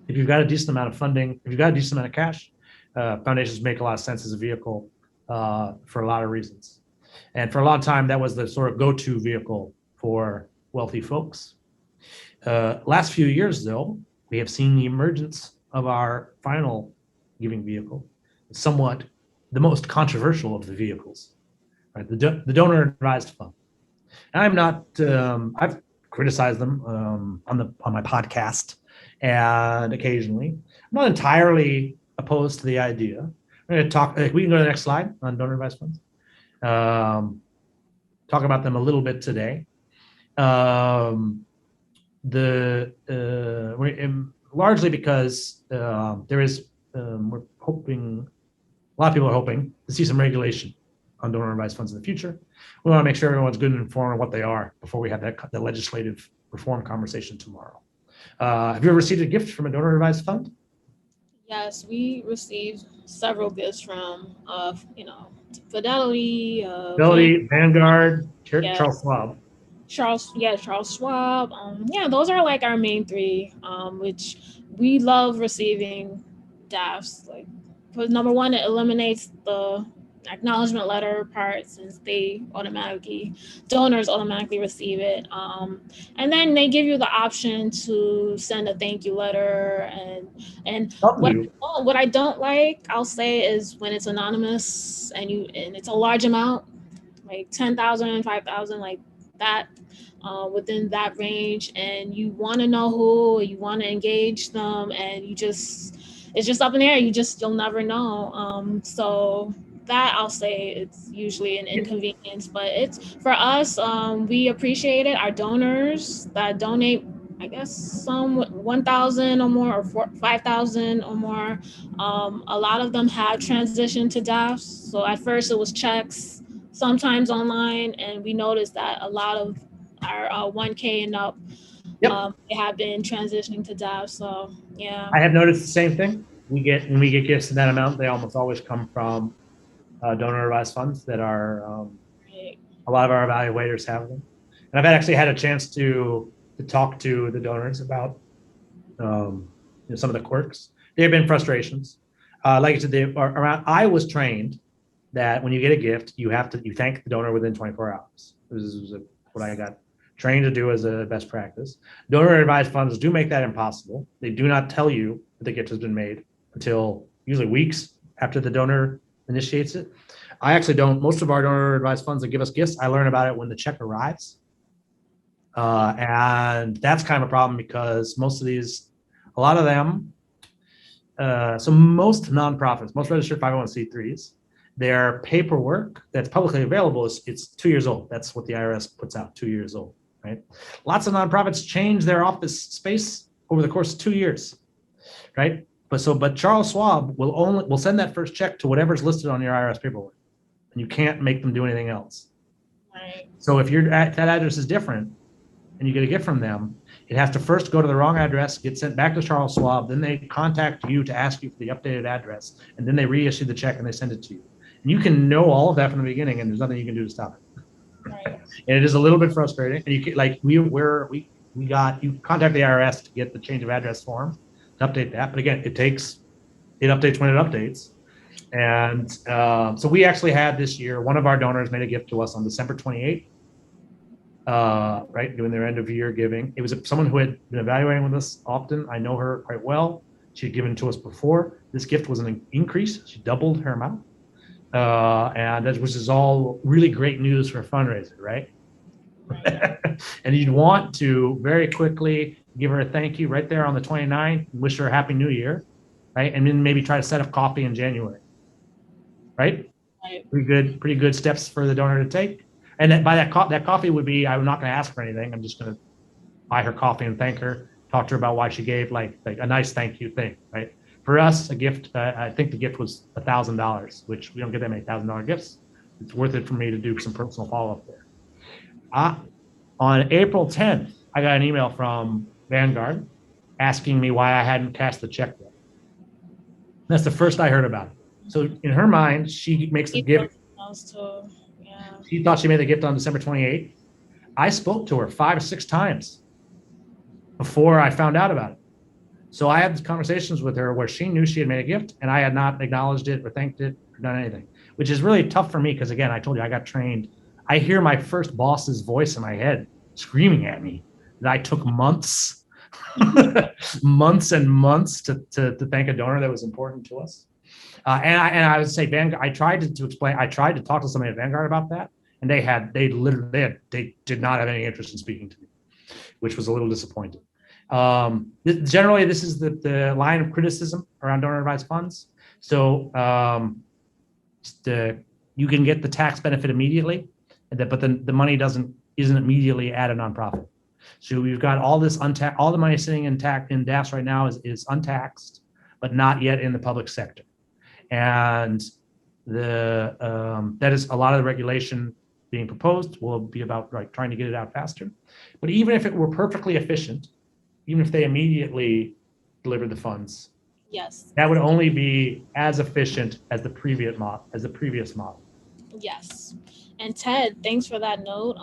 If you've got a decent amount of funding, if you've got a decent amount of cash, foundations make a lot of sense as a vehicle for a lot of reasons. And for a long time, that was the sort of go-to vehicle for wealthy folks. Last few years, though, we have seen the emergence of our final giving vehicle, somewhat the most controversial of the vehicles, right? The donor advised fund. And I'm not. I've criticized them on my podcast and occasionally. I'm not entirely opposed to the idea. We're going to talk. We can go to the next slide on donor advised funds. Talk about them a little bit today. Largely because there is, we're hoping, a lot of people are hoping to see some regulation on donor advised funds in the future. We want to make sure everyone's good and informed on what they are before we have the legislative reform conversation tomorrow. Have you ever received a gift from a donor advised fund? Yes, we received several gifts from, Fidelity, Vanguard, Charles Schwab. Charles Schwab. Those are like our main three, which we love receiving DAFs. Like, for number one, it eliminates the acknowledgement letter part since donors automatically receive it. And then they give you the option to send a thank you letter. And what I don't like, I'll say, is when it's anonymous and it's a large amount, like 10,000, 5,000, like that, within that range, and you want to know who, you want to engage them, and it's just up in the air. You'll never know. So that, I'll say, it's usually an inconvenience, but it's for us, we appreciate it. Our donors that donate I guess some 1,000 or more, or 5,000 or more. A lot of them have transitioned to DAFs. So at first it was checks, sometimes online, and we noticed that a lot of our 1K and up, Yep. they have been transitioning to DAFs. So yeah. I have noticed the same thing. When we get gifts in that amount, they almost always come from donor advised funds that are, Right. a lot of our evaluators have them. And I've actually had a chance to talk to the donors about some of the quirks. There have been frustrations. Like I said, I was trained that when you get a gift, you thank the donor within 24 hours. This is what I got trained to do as a best practice. Donor advised funds do make that impossible. They do not tell you that the gift has been made until usually weeks after the donor initiates it. I actually don't. Most of our donor advised funds that give us gifts, I learn about it when the check arrives. And that's kind of a problem because a lot of them, so most nonprofits, most registered 501c3s, their paperwork that's publicly available it's 2 years old. That's what the IRS puts out, 2 years old, right? Lots of nonprofits change their office space over the course of 2 years, right? But Charles Schwab will send that first check to whatever's listed on your IRS paperwork, and you can't make them do anything else. Right. So if that address is different, and you get a gift from them, it has to first go to the wrong address, get sent back to Charles Schwab, then they contact you to ask you for the updated address, and then they reissue the check and they send it to you. And you can know all of that from the beginning, and there's nothing you can do to stop it. Right. And it is a little bit frustrating. And you can, like you contact the IRS to get the change of address form to update that. But again, it updates when it updates. And so we actually had this year, one of our donors made a gift to us on December 28th. Right, doing their end of year giving. It was someone who had been evaluating with us often. I know her quite well. She had given to us before. This gift was an increase. She doubled her amount, and that which is all really great news for a fundraiser, right? And you'd want to very quickly give her a thank you right there on the 29th, wish her a happy new year, right? And then maybe try to set up coffee in January, right? Right. Pretty good steps for the donor to take. And then by that coffee would be, I'm not going to ask for anything. I'm just going to buy her coffee and thank her, talk to her about why she gave like a nice thank you thing, right? For us, a gift, I think the gift was $1,000, which we don't get that many $1,000 gifts. It's worth it for me to do some personal follow-up there. On April 10th, I got an email from Vanguard asking me why I hadn't cashed the check yet. That's the first I heard about it. So in her mind, she makes the gift. She thought she made the gift on December 28th. I spoke to her 5 or 6 times before I found out about it. So I had conversations with her where she knew she had made a gift and I had not acknowledged it or thanked it or done anything, which is really tough for me because, again, I told you I got trained. I hear my first boss's voice in my head screaming at me that I took months, months and months to thank a donor that was important to us. And I would say Vanguard, I tried to explain, I tried to talk to somebody at Vanguard about that. And they did not have any interest in speaking to me, which was a little disappointing. Generally, this is the line of criticism around donor advised funds. So you can get the tax benefit immediately, but then the money isn't immediately at a nonprofit. So we've got all this all the money sitting in DAFs right now is untaxed, but not yet in the public sector. And that is a lot of the regulation being proposed will be about trying to get it out faster. But even if it were perfectly efficient, even if they immediately delivered the funds, yes, that would only be as efficient as the previous model. Yes. And Ted, thanks for that note.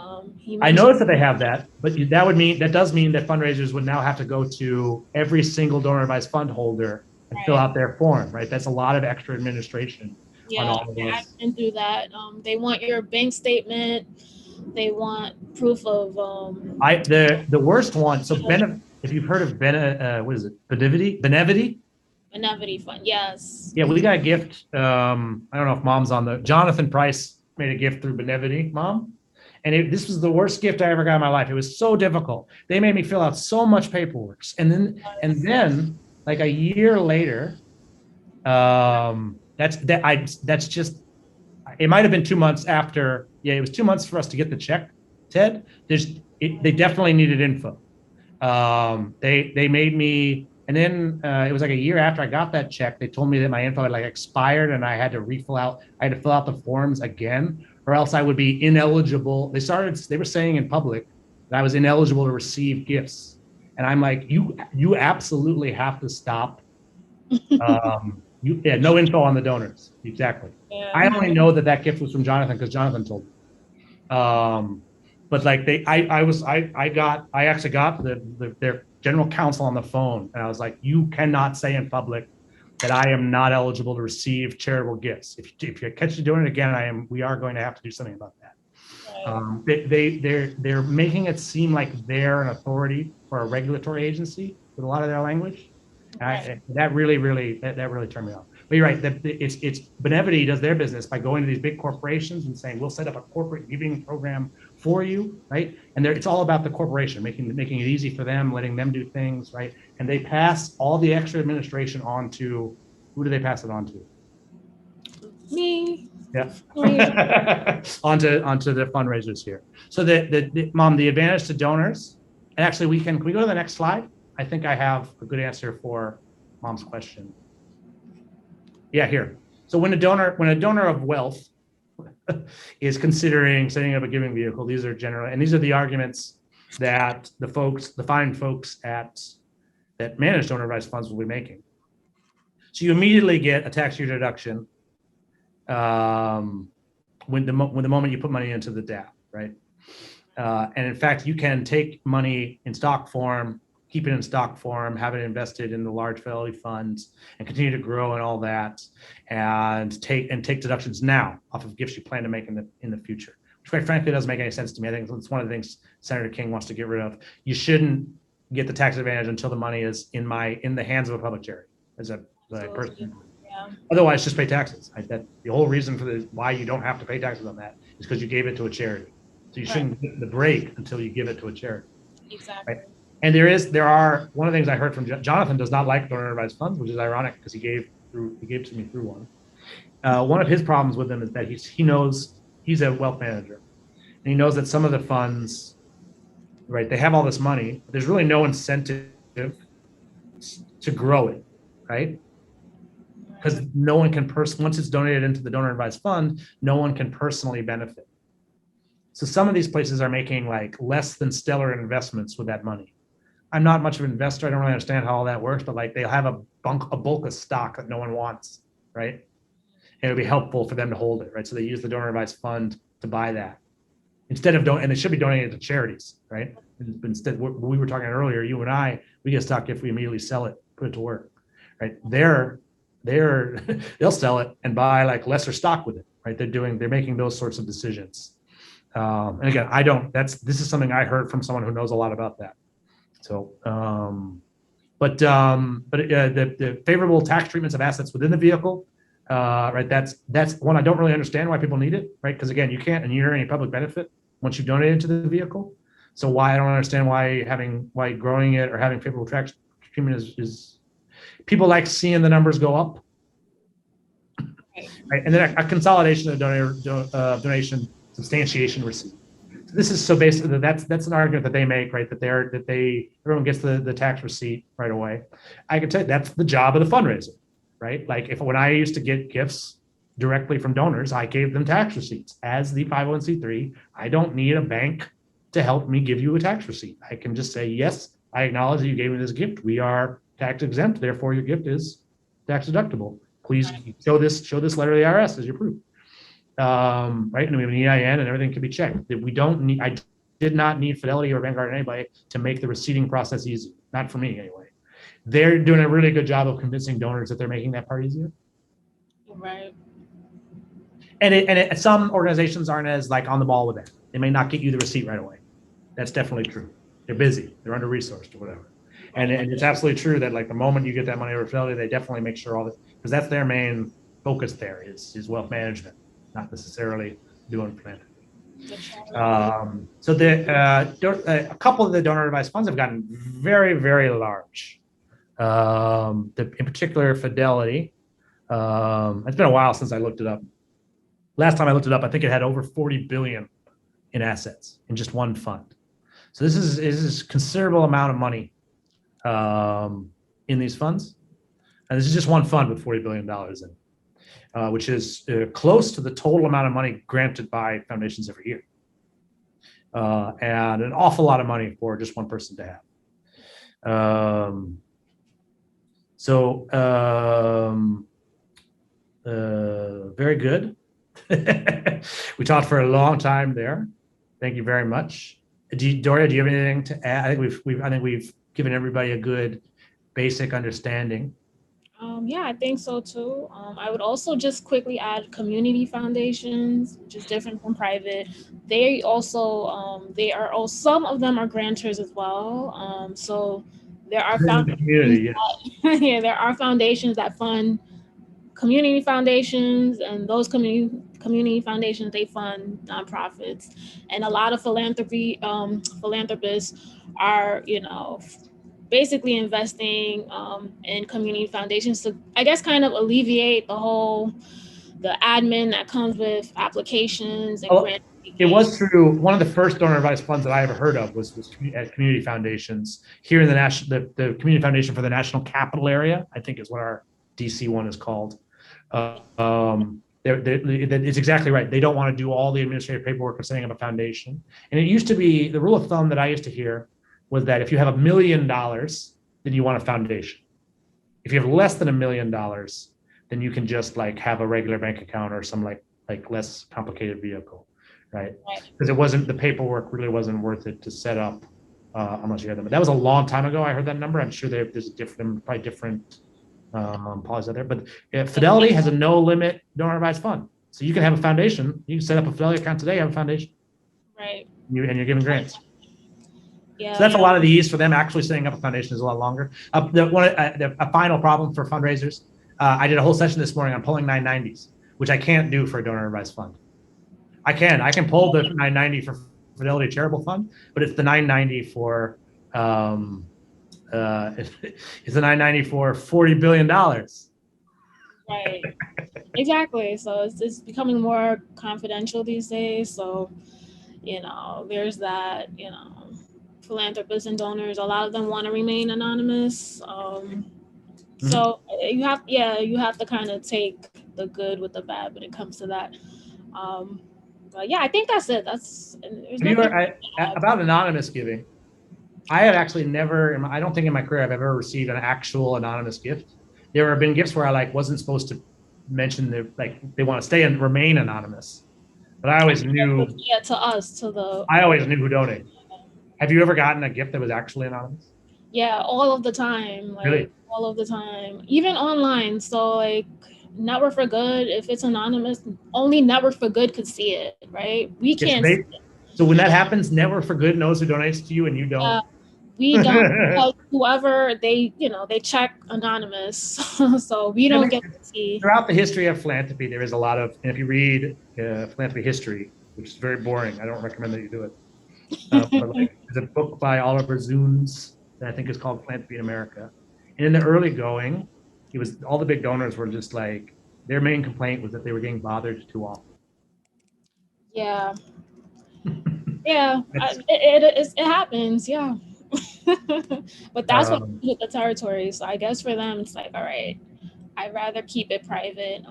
I noticed that they have that, but that does mean that fundraisers would now have to go to every single donor advised fund holder and fill out their form, right? That's a lot of extra administration. Yeah, I've been through that. They want your bank statement. They want proof of. The worst one. So if you've heard of what is it? Benevity Fund. Yes. Yeah, we got a gift. I don't know if Mom's on the. Jonathan Price made a gift through Benevity, Mom, and this was the worst gift I ever got in my life. It was so difficult. They made me fill out so much paperwork, and then like a year later, that's just, it might have been 2 months after. Yeah, it was 2 months for us to get the check, Ted. They definitely needed info. They made me, and then it was like a year after I got that check, they told me that my info had like expired and I had to I had to fill out the forms again, or else I would be ineligible. They were saying in public that I was ineligible to receive gifts. And I'm like, you absolutely have to stop. Yeah, no info on the donors. Exactly. Yeah. I only know that gift was from Jonathan because Jonathan told me. But like I actually got their general counsel on the phone, and I was like, you cannot say in public that I am not eligible to receive charitable gifts. If you catch me doing it again, we are going to have to do something about that. They're making it seem like they're an authority for a regulatory agency with a lot of their language. That really turned me off. But you're right. It's Benevity does their business by going to these big corporations and saying, we'll set up a corporate giving program for you, right? And it's all about the corporation, making it easy for them, letting them do things, right? And they pass all the extra administration on to, who do they pass it on to? Me. Yeah. onto the fundraisers here. So Mom, the advantage to donors, and actually can we go to the next slide? I think I have a good answer for Mom's question. Yeah, here. So when a donor of wealth is considering setting up a giving vehicle, these are the arguments that the fine folks that manage donor advised funds will be making. So you immediately get a tax year deduction when the moment you put money into the DAF, right? And in fact, you can take money in stock form, keep it in stock form, have it invested in the large fidelity funds, and continue to grow and all that, and take deductions now off of gifts you plan to make in the future. Which, quite frankly, doesn't make any sense to me. I think it's one of the things Senator King wants to get rid of. You shouldn't get the tax advantage until the money is in the hands of a public charity as a person. Yeah. Otherwise, just pay taxes. The whole reason for why you don't have to pay taxes on that is because you gave it to a charity. So you shouldn't get the break until you give it to a charity. Exactly. Right? And there are one of the things I heard from Jonathan does not like donor advised funds, which is ironic because he gave to me through one. One of his problems with them is that he knows he's a wealth manager, and he knows that some of the funds, right, they have all this money, but there's really no incentive to grow it, right? Because no one can once it's donated into the donor advised fund, no one can personally benefit. So some of these places are making like less than stellar investments with that money. I'm not much of an investor. I don't really understand how all that works, but like they'll have a bulk of stock that no one wants, right? And it would be helpful for them to hold it, right? So they use the donor advised fund to buy that instead of and they should be donated to charities, right? Instead, we were talking earlier, you and I, we get stock if we immediately sell it, put it to work, right? They'll sell it and buy like lesser stock with it, right? They're making those sorts of decisions. And again, this is something I heard from someone who knows a lot about that. So, but the favorable tax treatments of assets within the vehicle, right? That's one I don't really understand why people need it, right? Because again, you can't inure any public benefit once you've donated to the vehicle. So I don't understand why growing it or having favorable tax treatment is people like seeing the numbers go up, right? And then a consolidation of donation substantiation receipt. So this is so basically that's an argument that they make, right? That everyone gets the tax receipt right away. I can tell you that's the job of the fundraiser, right? Like when I used to get gifts directly from donors, I gave them tax receipts. As the 501c3, I don't need a bank to help me give you a tax receipt. I can just say, yes, I acknowledge that you gave me this gift. We are tax exempt, therefore your gift is tax deductible. Please show this letter to the IRS as your proof. Right, and we have an EIN and everything can be checked. I did not need Fidelity or Vanguard or anybody to make the receipting process easy. Not for me anyway. They're doing a really good job of convincing donors that they're making that part easier. Right. And some organizations aren't as like on the ball with that. They may not get you the receipt right away. That's definitely true. They're busy. They're under resourced or whatever. And it's absolutely true that like the moment you get that money over Fidelity, they definitely make sure because that's their main focus there is wealth management, not necessarily doing philanthropy. So a couple of the donor advised funds have gotten very, very large. In particular, Fidelity. It's been a while since I looked it up. Last time I looked it up, I think it had over 40 billion in assets in just one fund. So this is considerable amount of money in these funds. And this is just one fund with $40 billion in, which is close to the total amount of money granted by foundations every year. And an awful lot of money for just one person to have. Very good. We talked for a long time there. Thank you very much. Doria, do you have anything to add? I think we've given everybody a good basic understanding. Yeah, I think so too. I would also just quickly add community foundations, which is different from private. They also, some of them are grantors as well. So there are Community, yeah. Yeah, there are foundations that fund community foundations, and those community foundations, they fund nonprofits. And a lot of philanthropists are, basically investing in community foundations to, I guess, kind of alleviate the admin that comes with applications and grant. It was through one of the first donor advised funds that I ever heard of was at community foundations here in the Community Foundation for the National Capital Area, I think is what our DC one is called. It's exactly right. They don't want to do all the administrative paperwork of setting up a foundation. And it used to be, the rule of thumb that I used to hear was that if you have $1 million, then you want a foundation. If you have less than $1 million, then you can just like have a regular bank account or some like less complicated vehicle, right? Because the paperwork really wasn't worth it to set up unless you had them. But that was a long time ago. I heard that number. I'm sure there's probably different policies out there. But Fidelity has a no limit donor advised fund, so you can have a foundation. You can set up a Fidelity account today, have a foundation, right? And you're giving grants. Yeah, so that's a lot of the ease for them. Actually setting up a foundation is a lot longer. A final problem for fundraisers. I did a whole session this morning on pulling 990s, which I can't do for a donor advised fund. I can pull the 990 for Fidelity Charitable Fund, but it's the 990 for it's the 990 for $40 billion. Right. Exactly. So it's becoming more confidential these days. So, there's that, philanthropists and donors, a lot of them want to remain anonymous. So you have to kind of take the good with the bad when it comes to that. But yeah, I think that's it. About anonymous giving. I have actually never, I don't think in my career I've ever received an actual anonymous gift. There have been gifts where I wasn't supposed to mention they want to stay and remain anonymous, but I always knew. Yeah, I always knew who donated. Have you ever gotten a gift that was actually anonymous? Yeah, all of the time. Really? All of the time, even online. So Network for Good, if it's anonymous, only Network for Good could see it, right? We can't. See it. So when that happens, Network for Good knows who donates to you and you don't. We don't. Whoever they check anonymous, so we don't get to see. Throughout the history of philanthropy, there is a lot of, and if you read philanthropy history, which is very boring, I don't recommend that you do it. But there's a book by Oliver Zunes that I think is called Philanthropy in America. And in the early going, it was all the big donors were just their main complaint was that they were getting bothered too often. Yeah. Yeah, it happens. Yeah. But that's what hit the territory. So I guess for them, it's all right, I'd rather keep it private.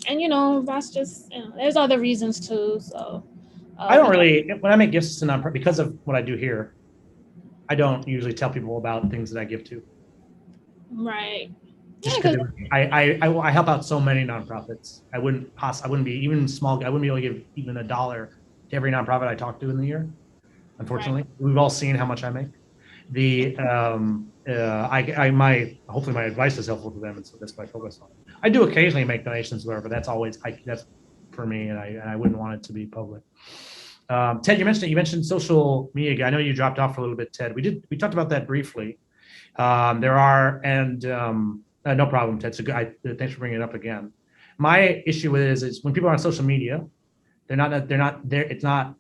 And that's just, there's other reasons too. So I don't really, when I make gifts to nonprofit, because of what I do here, I don't usually tell people about things that I give to. Right. Just because I help out so many nonprofits. I wouldn't be even small. I wouldn't be able to give even $1 to every nonprofit I talk to in the year. Unfortunately, we've all seen how much I make. Hopefully my advice is helpful to them, and so that's what I focus on. I do occasionally make donations, whatever. That's always that's for me, and I wouldn't want it to be public. Ted, you mentioned social media. I know you dropped off for a little bit, Ted. We talked about that briefly. No problem, Ted. So thanks for bringing it up again. My issue is when people are on social media, they're not there. It's not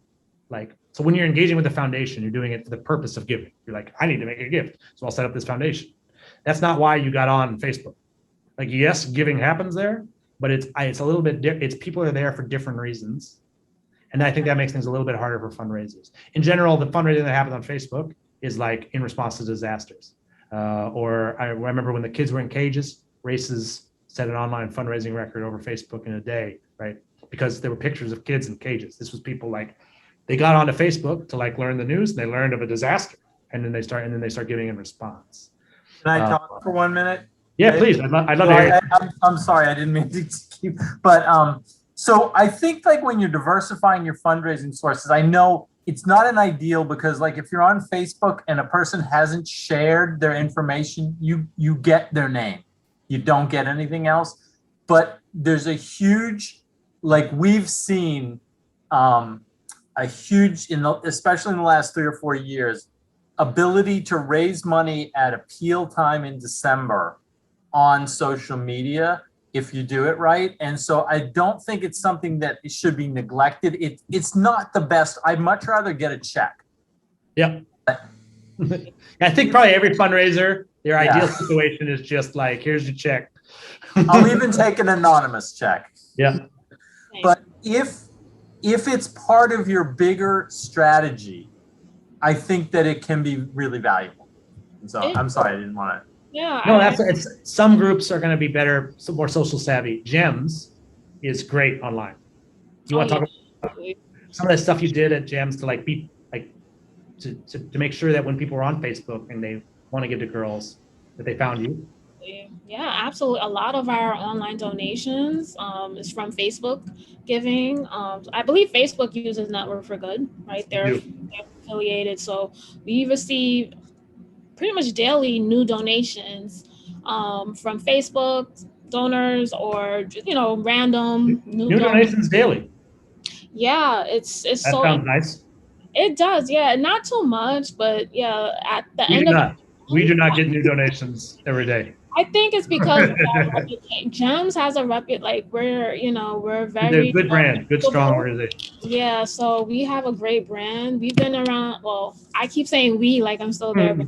so when you're engaging with the foundation, you're doing it for the purpose of giving. You're like, I need to make a gift, so I'll set up this foundation. That's not why you got on Facebook. Yes, giving happens there, but it's a little bit. It's people are there for different reasons, And I think that makes things a little bit harder for fundraisers. In general, the fundraising that happens on Facebook is like in response to disasters. Or I remember when the kids were in cages, Races set an online fundraising record over Facebook in a day, right? Because there were pictures of kids in cages. This was people like, they got onto Facebook to like learn the news, and they learned of a disaster, and then they start giving in response. Can I talk for 1 minute? Yeah, please. I'd love to hear it. I'm sorry, I didn't mean to keep, but so I think like when you're diversifying your fundraising sources, I know it's not an ideal because like if you're on Facebook and a person hasn't shared their information, you get their name. You don't get anything else. But there's a huge, like we've seen a huge, especially in the last 3 or 4 years, ability to raise money at appeal time in December on social media if you do it right. And so I don't think it's something that should be neglected. It's not the best. I'd much rather get a check. Yep. I think probably every fundraiser, their ideal situation is just like, here's your check. I'll even take an anonymous check. Yeah. But if it's part of your bigger strategy, I think that it can be really valuable. So I'm sorry, I didn't want to. Yeah. No, it's some groups are going to be better, some more social savvy. Gems is great online. You want to talk about some of the stuff you did at Gems to like be like to make sure that when people are on Facebook and they want to give to girls that they found you? Yeah, absolutely. A lot of our online donations is from Facebook giving. I believe Facebook uses Network for Good, right? They're affiliated. So we receive pretty much daily new donations from Facebook donors or random new donations daily. Yeah, it's that so sounds nice. It does, yeah, not too much, but yeah, at the end of we do not get new donations every day. I think it's because Gems has a like we're very good brand, good strong organization. Yeah, so we have a great brand. We've been around. Well, I keep saying we like I'm still there. But,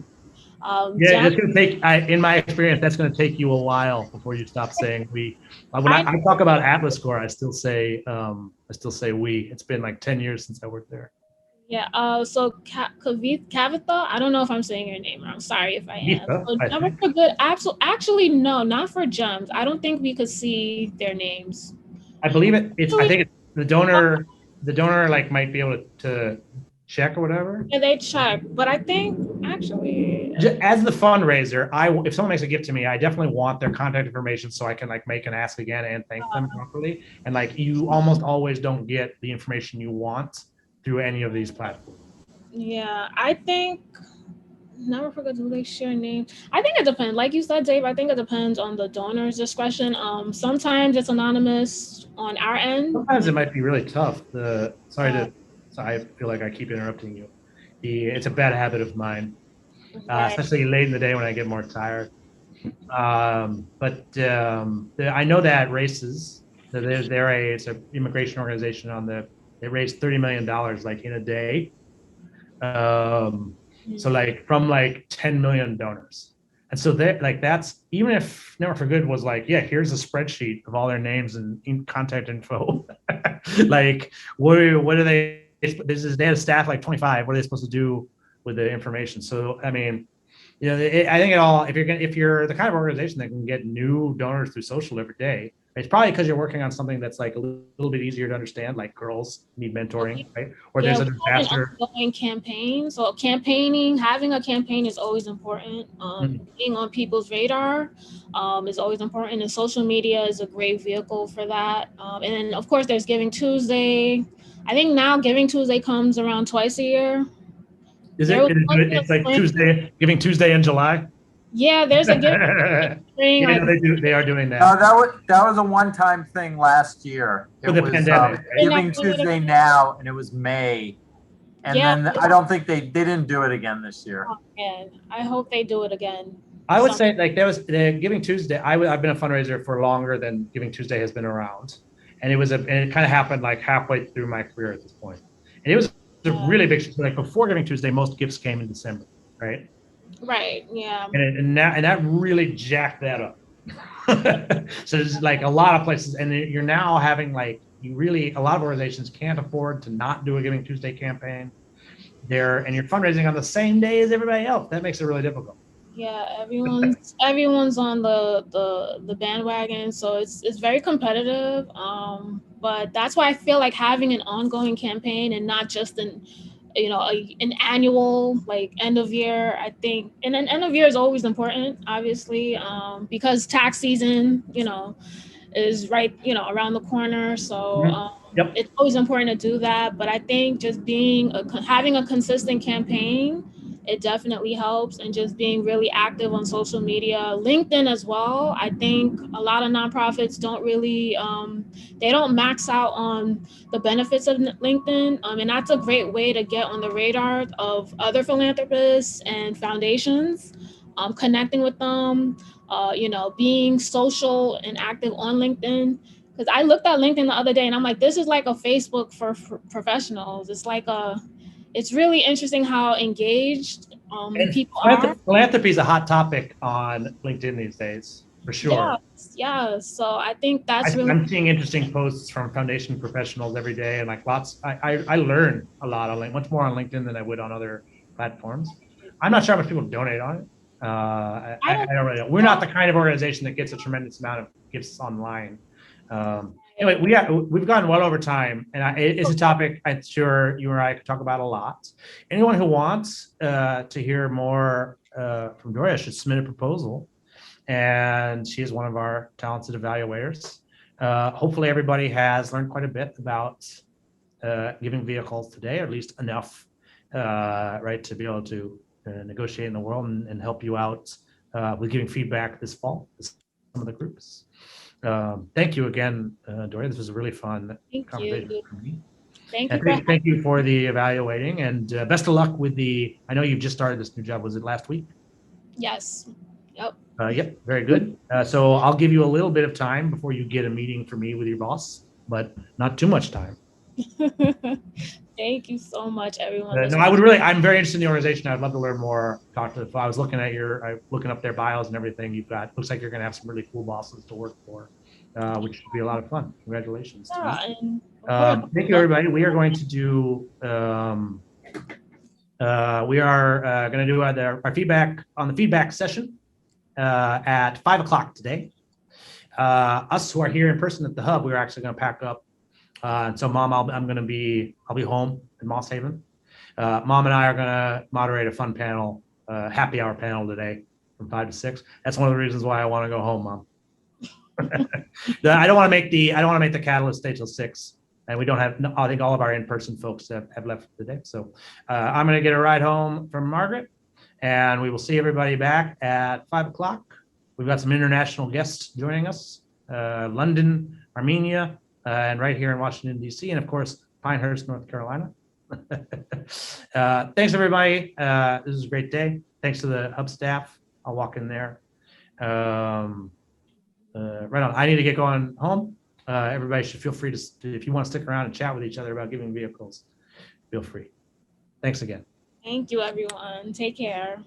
it's going to take. In my experience, that's going to take you a while before you stop saying we. When I talk about Atlas Score, I still say we. It's been like 10 years since I worked there. Yeah. So Kavitha, I don't know if I'm saying your name wrong. Sorry if I am. So Network for Good. Actually, no, not for Gems. I don't think we could see their names. I believe it. I think it's the donor. The donor like might be able to check or whatever. Yeah, they check. But I think actually, as the fundraiser, if someone makes a gift to me, I definitely want their contact information so I can like make an ask again and thank them properly. And like you almost always don't get the information you want through any of these platforms. Yeah, I think never forget to like share name. I think it depends. Like you said, Dave, I think it depends on the donor's discretion. Sometimes it's anonymous on our end. Sometimes it might be really tough. I feel like I keep interrupting you. It's a bad habit of mine, especially late in the day when I get more tired. But I know that Races, it's an immigration organization they raised $30 million like in a day. So like from like 10 million donors. And so that's, even if Never for Good was like, yeah, here's a spreadsheet of all their names and contact info. Like what are they, they had a staff like 25, what are they supposed to do with the information? So, I mean, I think if you're the kind of organization that can get new donors through social every day, it's probably because you're working on something that's like a little bit easier to understand, like girls need mentoring, right? Or there's a disaster. Campaign. So having a campaign is always important. Being on people's radar is always important, and social media is a great vehicle for that. And then of course there's Giving Tuesday. I think now Giving Tuesday comes around twice a year. It's like Giving Tuesday in July. Yeah, there's a Giving thing. Yeah, they are doing that. That was a one-time thing last year. For the pandemic. Giving Tuesday now, and it was May. And then I don't think they didn't do it again this year. And I hope they do it again. I would say like there was the Giving Tuesday. I've been a fundraiser for longer than Giving Tuesday has been around. And it kind of happened like halfway through my career at this point. And it was a really big, like before Giving Tuesday, most gifts came in December, right? Right. Yeah. And that really jacked that up. So there's like a lot of places, and you're now having like you really, a lot of organizations can't afford to not do a Giving Tuesday campaign there, and you're fundraising on the same day as everybody else. That makes it really difficult. Yeah, everyone's on the bandwagon, so it's very competitive. But that's why I feel like having an ongoing campaign and not just an an annual, like, end of year. I think, and an end of year is always important, obviously, because tax season, is right, around the corner. So Yep. it's always important to do that. But I think just having a consistent campaign, it definitely helps, and just being really active on social media, LinkedIn as well. I think a lot of nonprofits don't really, they don't max out on the benefits of LinkedIn, and that's a great way to get on the radar of other philanthropists and foundations, connecting with them, being social and active on LinkedIn. Because I looked at LinkedIn the other day and I'm like, this is like a Facebook for professionals. It's really interesting how engaged people are. Philanthropy is a hot topic on LinkedIn these days, for sure. Yeah. So I think I'm seeing interesting posts from foundation professionals every day, and like I learn a lot on much more on LinkedIn than I would on other platforms. I'm not sure how much people donate on it. I don't really know. We're not the kind of organization that gets a tremendous amount of gifts online. Anyway, we've gone well over time, and it's a topic I'm sure you and I could talk about a lot. Anyone who wants to hear more from Doria should submit a proposal, and she is one of our talented evaluators. Hopefully everybody has learned quite a bit about giving vehicles today, or at least enough, right, to be able to negotiate in the world and help you out with giving feedback this fall to some of the groups. Thank you again, Doria. This was a really fun conversation for me. Thank you for the evaluating, and best of luck with I know you've just started this new job. Was it last week? Yes. Yep. Yep, very good. So I'll give you a little bit of time before you get a meeting for me with your boss, but not too much time. Thank you so much, everyone. No, I'm very interested in the organization. I'd love to learn more. I was looking at looking up their bios and everything you've got. Looks like you're going to have some really cool bosses to work for, which should be a lot of fun. Congratulations. Thank you, everybody. We are going to do, our feedback on the feedback session at 5 o'clock today. Us who are here in person at the hub, we're actually going to pack up. So Mom, I'll be home in Moss Haven. Mom and I are going to moderate a fun panel, happy hour panel today from 5 to 6. That's one of the reasons why I want to go home, Mom. I don't want to make the catalyst stay till 6, and we don't have. I think all of our in-person folks have left today. So I'm going to get a ride home from Margaret, and we will see everybody back at 5 o'clock. We've got some international guests joining us: London, Armenia. And right here in Washington, D.C., and of course, Pinehurst, North Carolina. Thanks, everybody. This is a great day. Thanks to the hub staff. I'll walk in there. Right on. I need to get going home. Everybody should feel free to, if you want to stick around and chat with each other about giving vehicles, feel free. Thanks again. Thank you, everyone. Take care.